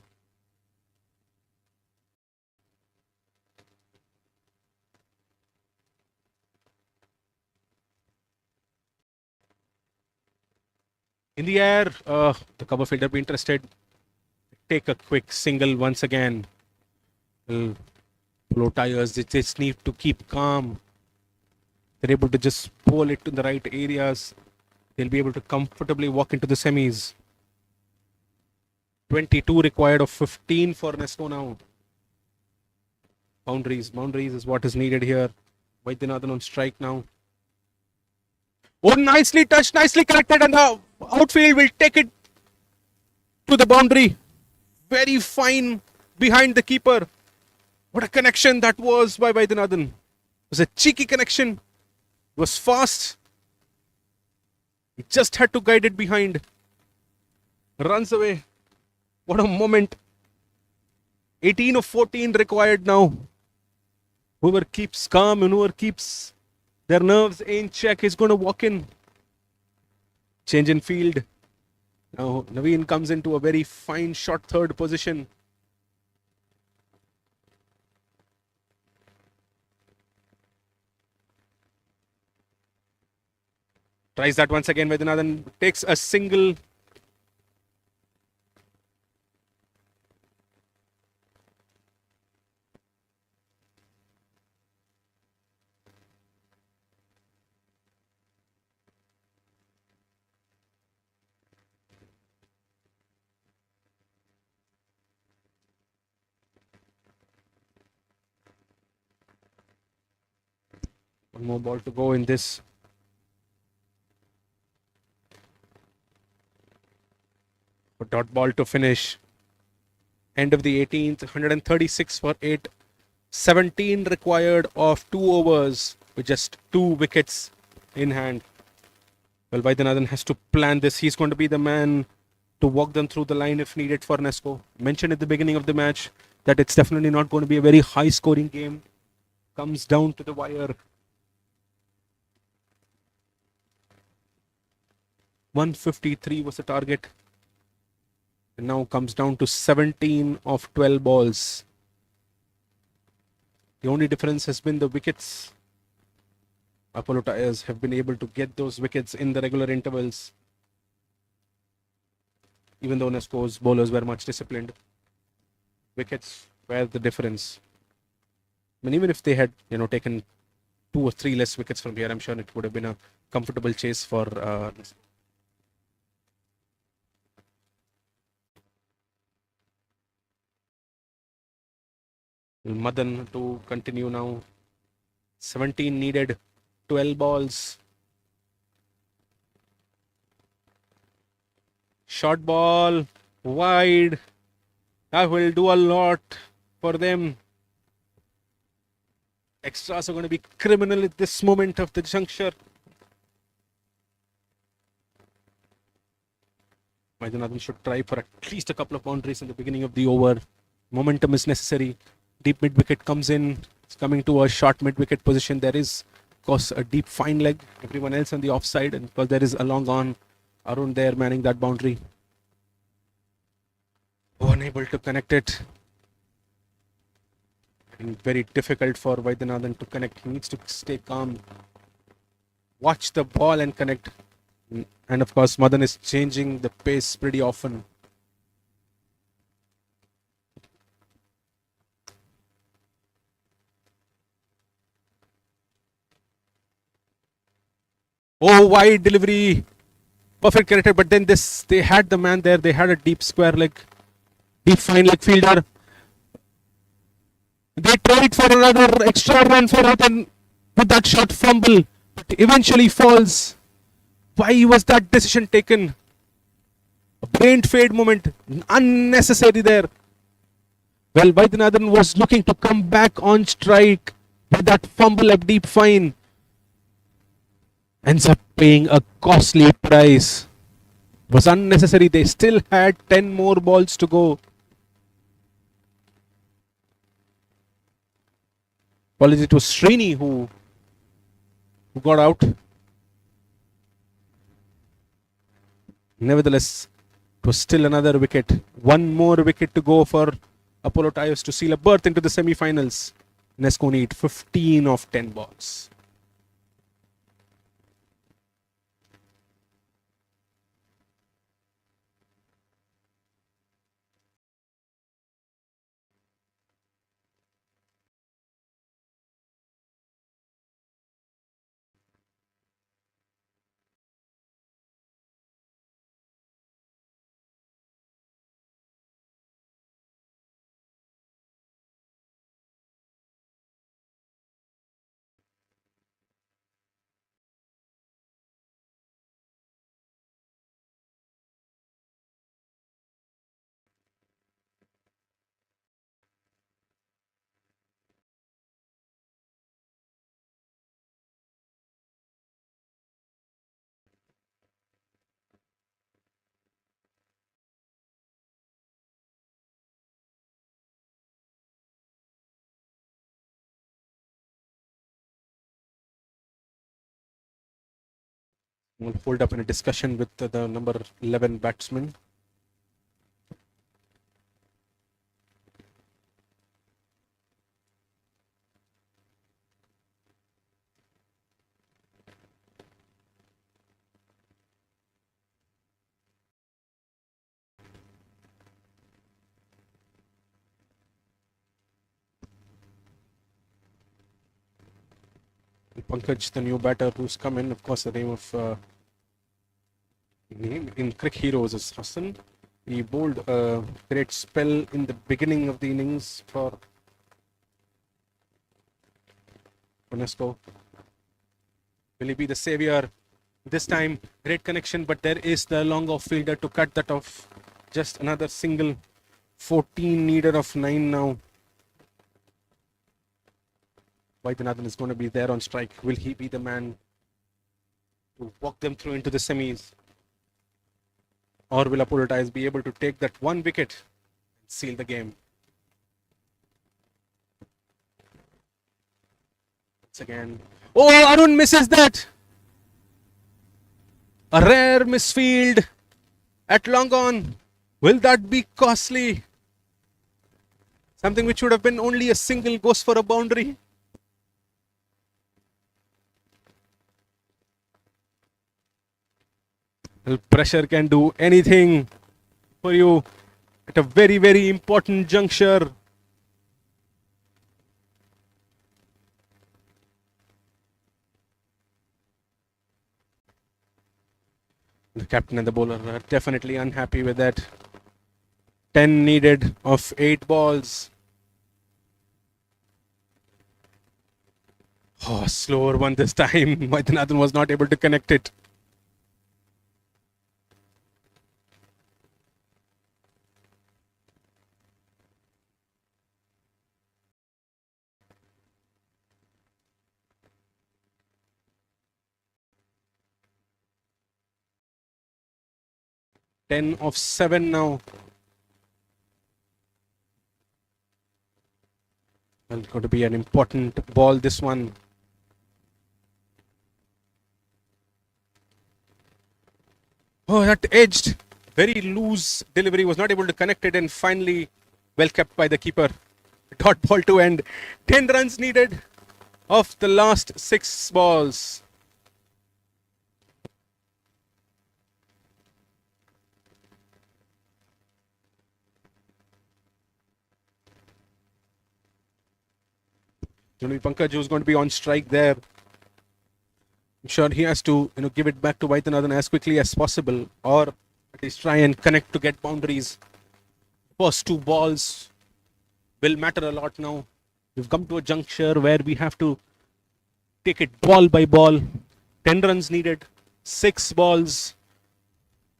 S1: In the air, the cover fielder be interested. Take a quick single once again. Polo Tigers, they just need to keep calm. They're able to just pull it to the right areas. They'll be able to comfortably walk into the semis. 22 required of 15 for Nesco now. Boundaries is what is needed here. Vaidyanathan on strike now. Oh, nicely touched, nicely connected, and the outfield will take it to the boundary. Very fine behind the keeper. What a connection that was by Vaidyanathan. It was a cheeky connection. It was fast. He just had to guide it behind. Runs away. What a moment. 18 of 14 required now. Whoever keeps calm and whoever keeps their nerves in check is going to walk in. Change in field. Now Naveen comes into a very fine shot third position. Tries that once again. Vaidyanathan takes a single. One more ball to go in this. A dot ball to finish. End of the 18th, 136 for 8. 17 required of 2 overs with just 2 wickets in hand. Well, Vaidyanathan has to plan this. He's going to be the man to walk them through the line if needed for Nesco. Mentioned at the beginning of the match that it's definitely not going to be a very high scoring game. Comes down to the wire. 153 was the target. And now comes down to 17 of 12 balls. The only difference has been the wickets. Apollo Tyres have been able to get those wickets in the regular intervals, even though Nesco's bowlers were much disciplined. Wickets were the difference. I mean, even if they had, taken 2 or 3 less wickets from here, I'm sure it would have been a comfortable chase for Madan to continue now. 17 needed, 12 balls. Short ball, wide. That will do a lot for them. Extras are going to be criminal at this moment of the juncture. Vaidyanathan should try for at least a couple of boundaries in the beginning of the over. Momentum is necessary. Deep mid wicket comes in. It's coming to a short mid wicket position. There is, of course, a deep fine leg. Everyone else on the offside, and of course there is a long on. Arun there manning that boundary. Unable to connect it. And very difficult for Vaidyanathan to connect. He needs to stay calm. Watch the ball and connect. And of course, Madan is changing the pace pretty often. Oh, wide delivery. Perfect connected, but then they had the man there. They had a deep square leg, deep fine leg fielder. They tried for another extra run for Ratan with that shot fumble, but eventually falls. Why was that decision taken? A brain fade moment, unnecessary there. Well, Vaidyanathan was looking to come back on strike with that fumble at deep fine. Ends up paying a costly price. Was unnecessary. They still had 10 more balls to go. Apologies, it was Srini who got out. Nevertheless, it was still another wicket. One more wicket to go for Apollo Tyres to seal a berth into the semi-finals. Nesco need 15 of 10 balls. We'll hold up in a discussion with the number 11 batsman. Pankaj, the new batter who's come in, of course, the name of name in Cricket Heroes is Hassan. He bowled a great spell in the beginning of the innings for UNESCO. Will he be the savior? This time, great connection, but there is the long off fielder to cut that off. Just another single. 14 needed of 9 now. Vaidyanathan is going to be there on strike. Will he be the man to walk them through into the semis? Or will Apollo Tyres be able to take that one wicket and seal the game? Once again. Oh, Arun misses that! A rare misfield at long on. Will that be costly? Something which would have been only a single goes for a boundary. Well, pressure can do anything for you at a very, very important juncture. The captain and the bowler are definitely unhappy with that. 10 needed of 8 balls. Oh, slower one this time. Vaidyanathan was not able to connect it. Ten of 7 now. Well, it's going to be an important ball, this one. Oh, that edged. Very loose delivery. Was not able to connect it, and finally well kept by the keeper. Dot ball to end. 10 runs needed of the last 6 balls. Pankaj, who's going to be on strike there. I'm sure he has to, give it back to Vaidyanathan as quickly as possible, or at least try and connect to get boundaries. First 2 balls will matter a lot now. We've come to a juncture where we have to take it ball by ball. 10 runs needed, 6 balls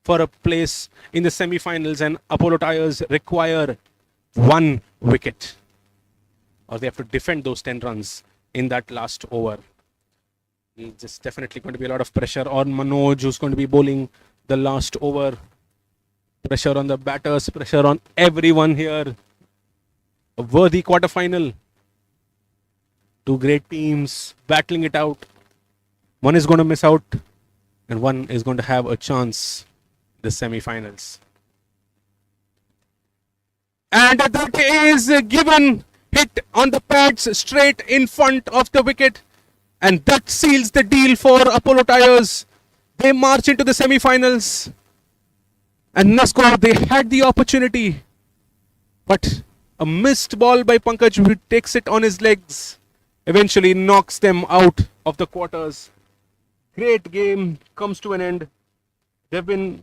S1: for a place in the semi-finals, and Apollo Tyres require 1 wicket. Or they have to defend those 10 runs in that last over. It's definitely going to be a lot of pressure on Manoj, who's going to be bowling the last over. Pressure on the batters, pressure on everyone here. A worthy quarterfinal. 2 great teams battling it out. One is going to miss out, and one is going to have a chance in the semi-finals. And that is given. Hit on the pads straight in front of the wicket, and that seals the deal for Apollo Tyres. They march into the semi-finals, and Nasco, they had the opportunity, but a missed ball by Pankaj, who takes it on his legs, eventually knocks them out of the quarters. Great game comes to an end. There have been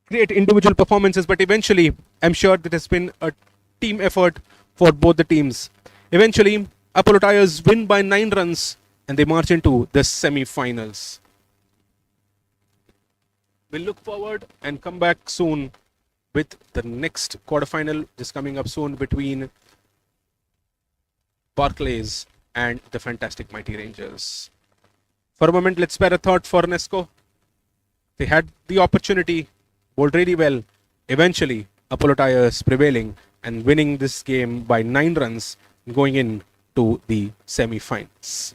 S1: great individual performances, but eventually I'm sure that has been a team effort for both the teams. Eventually, Apollo Tyres win by 9 runs, and they march into the semi-finals. We'll look forward and come back soon with the next quarterfinal just coming up soon between Barclays and the fantastic Mighty Rangers. For a moment, let's spare a thought for Nesco. They had the opportunity, bowled really well. Eventually, Apollo Tyres prevailing and winning this game by 9 runs, going in to the semi-finals.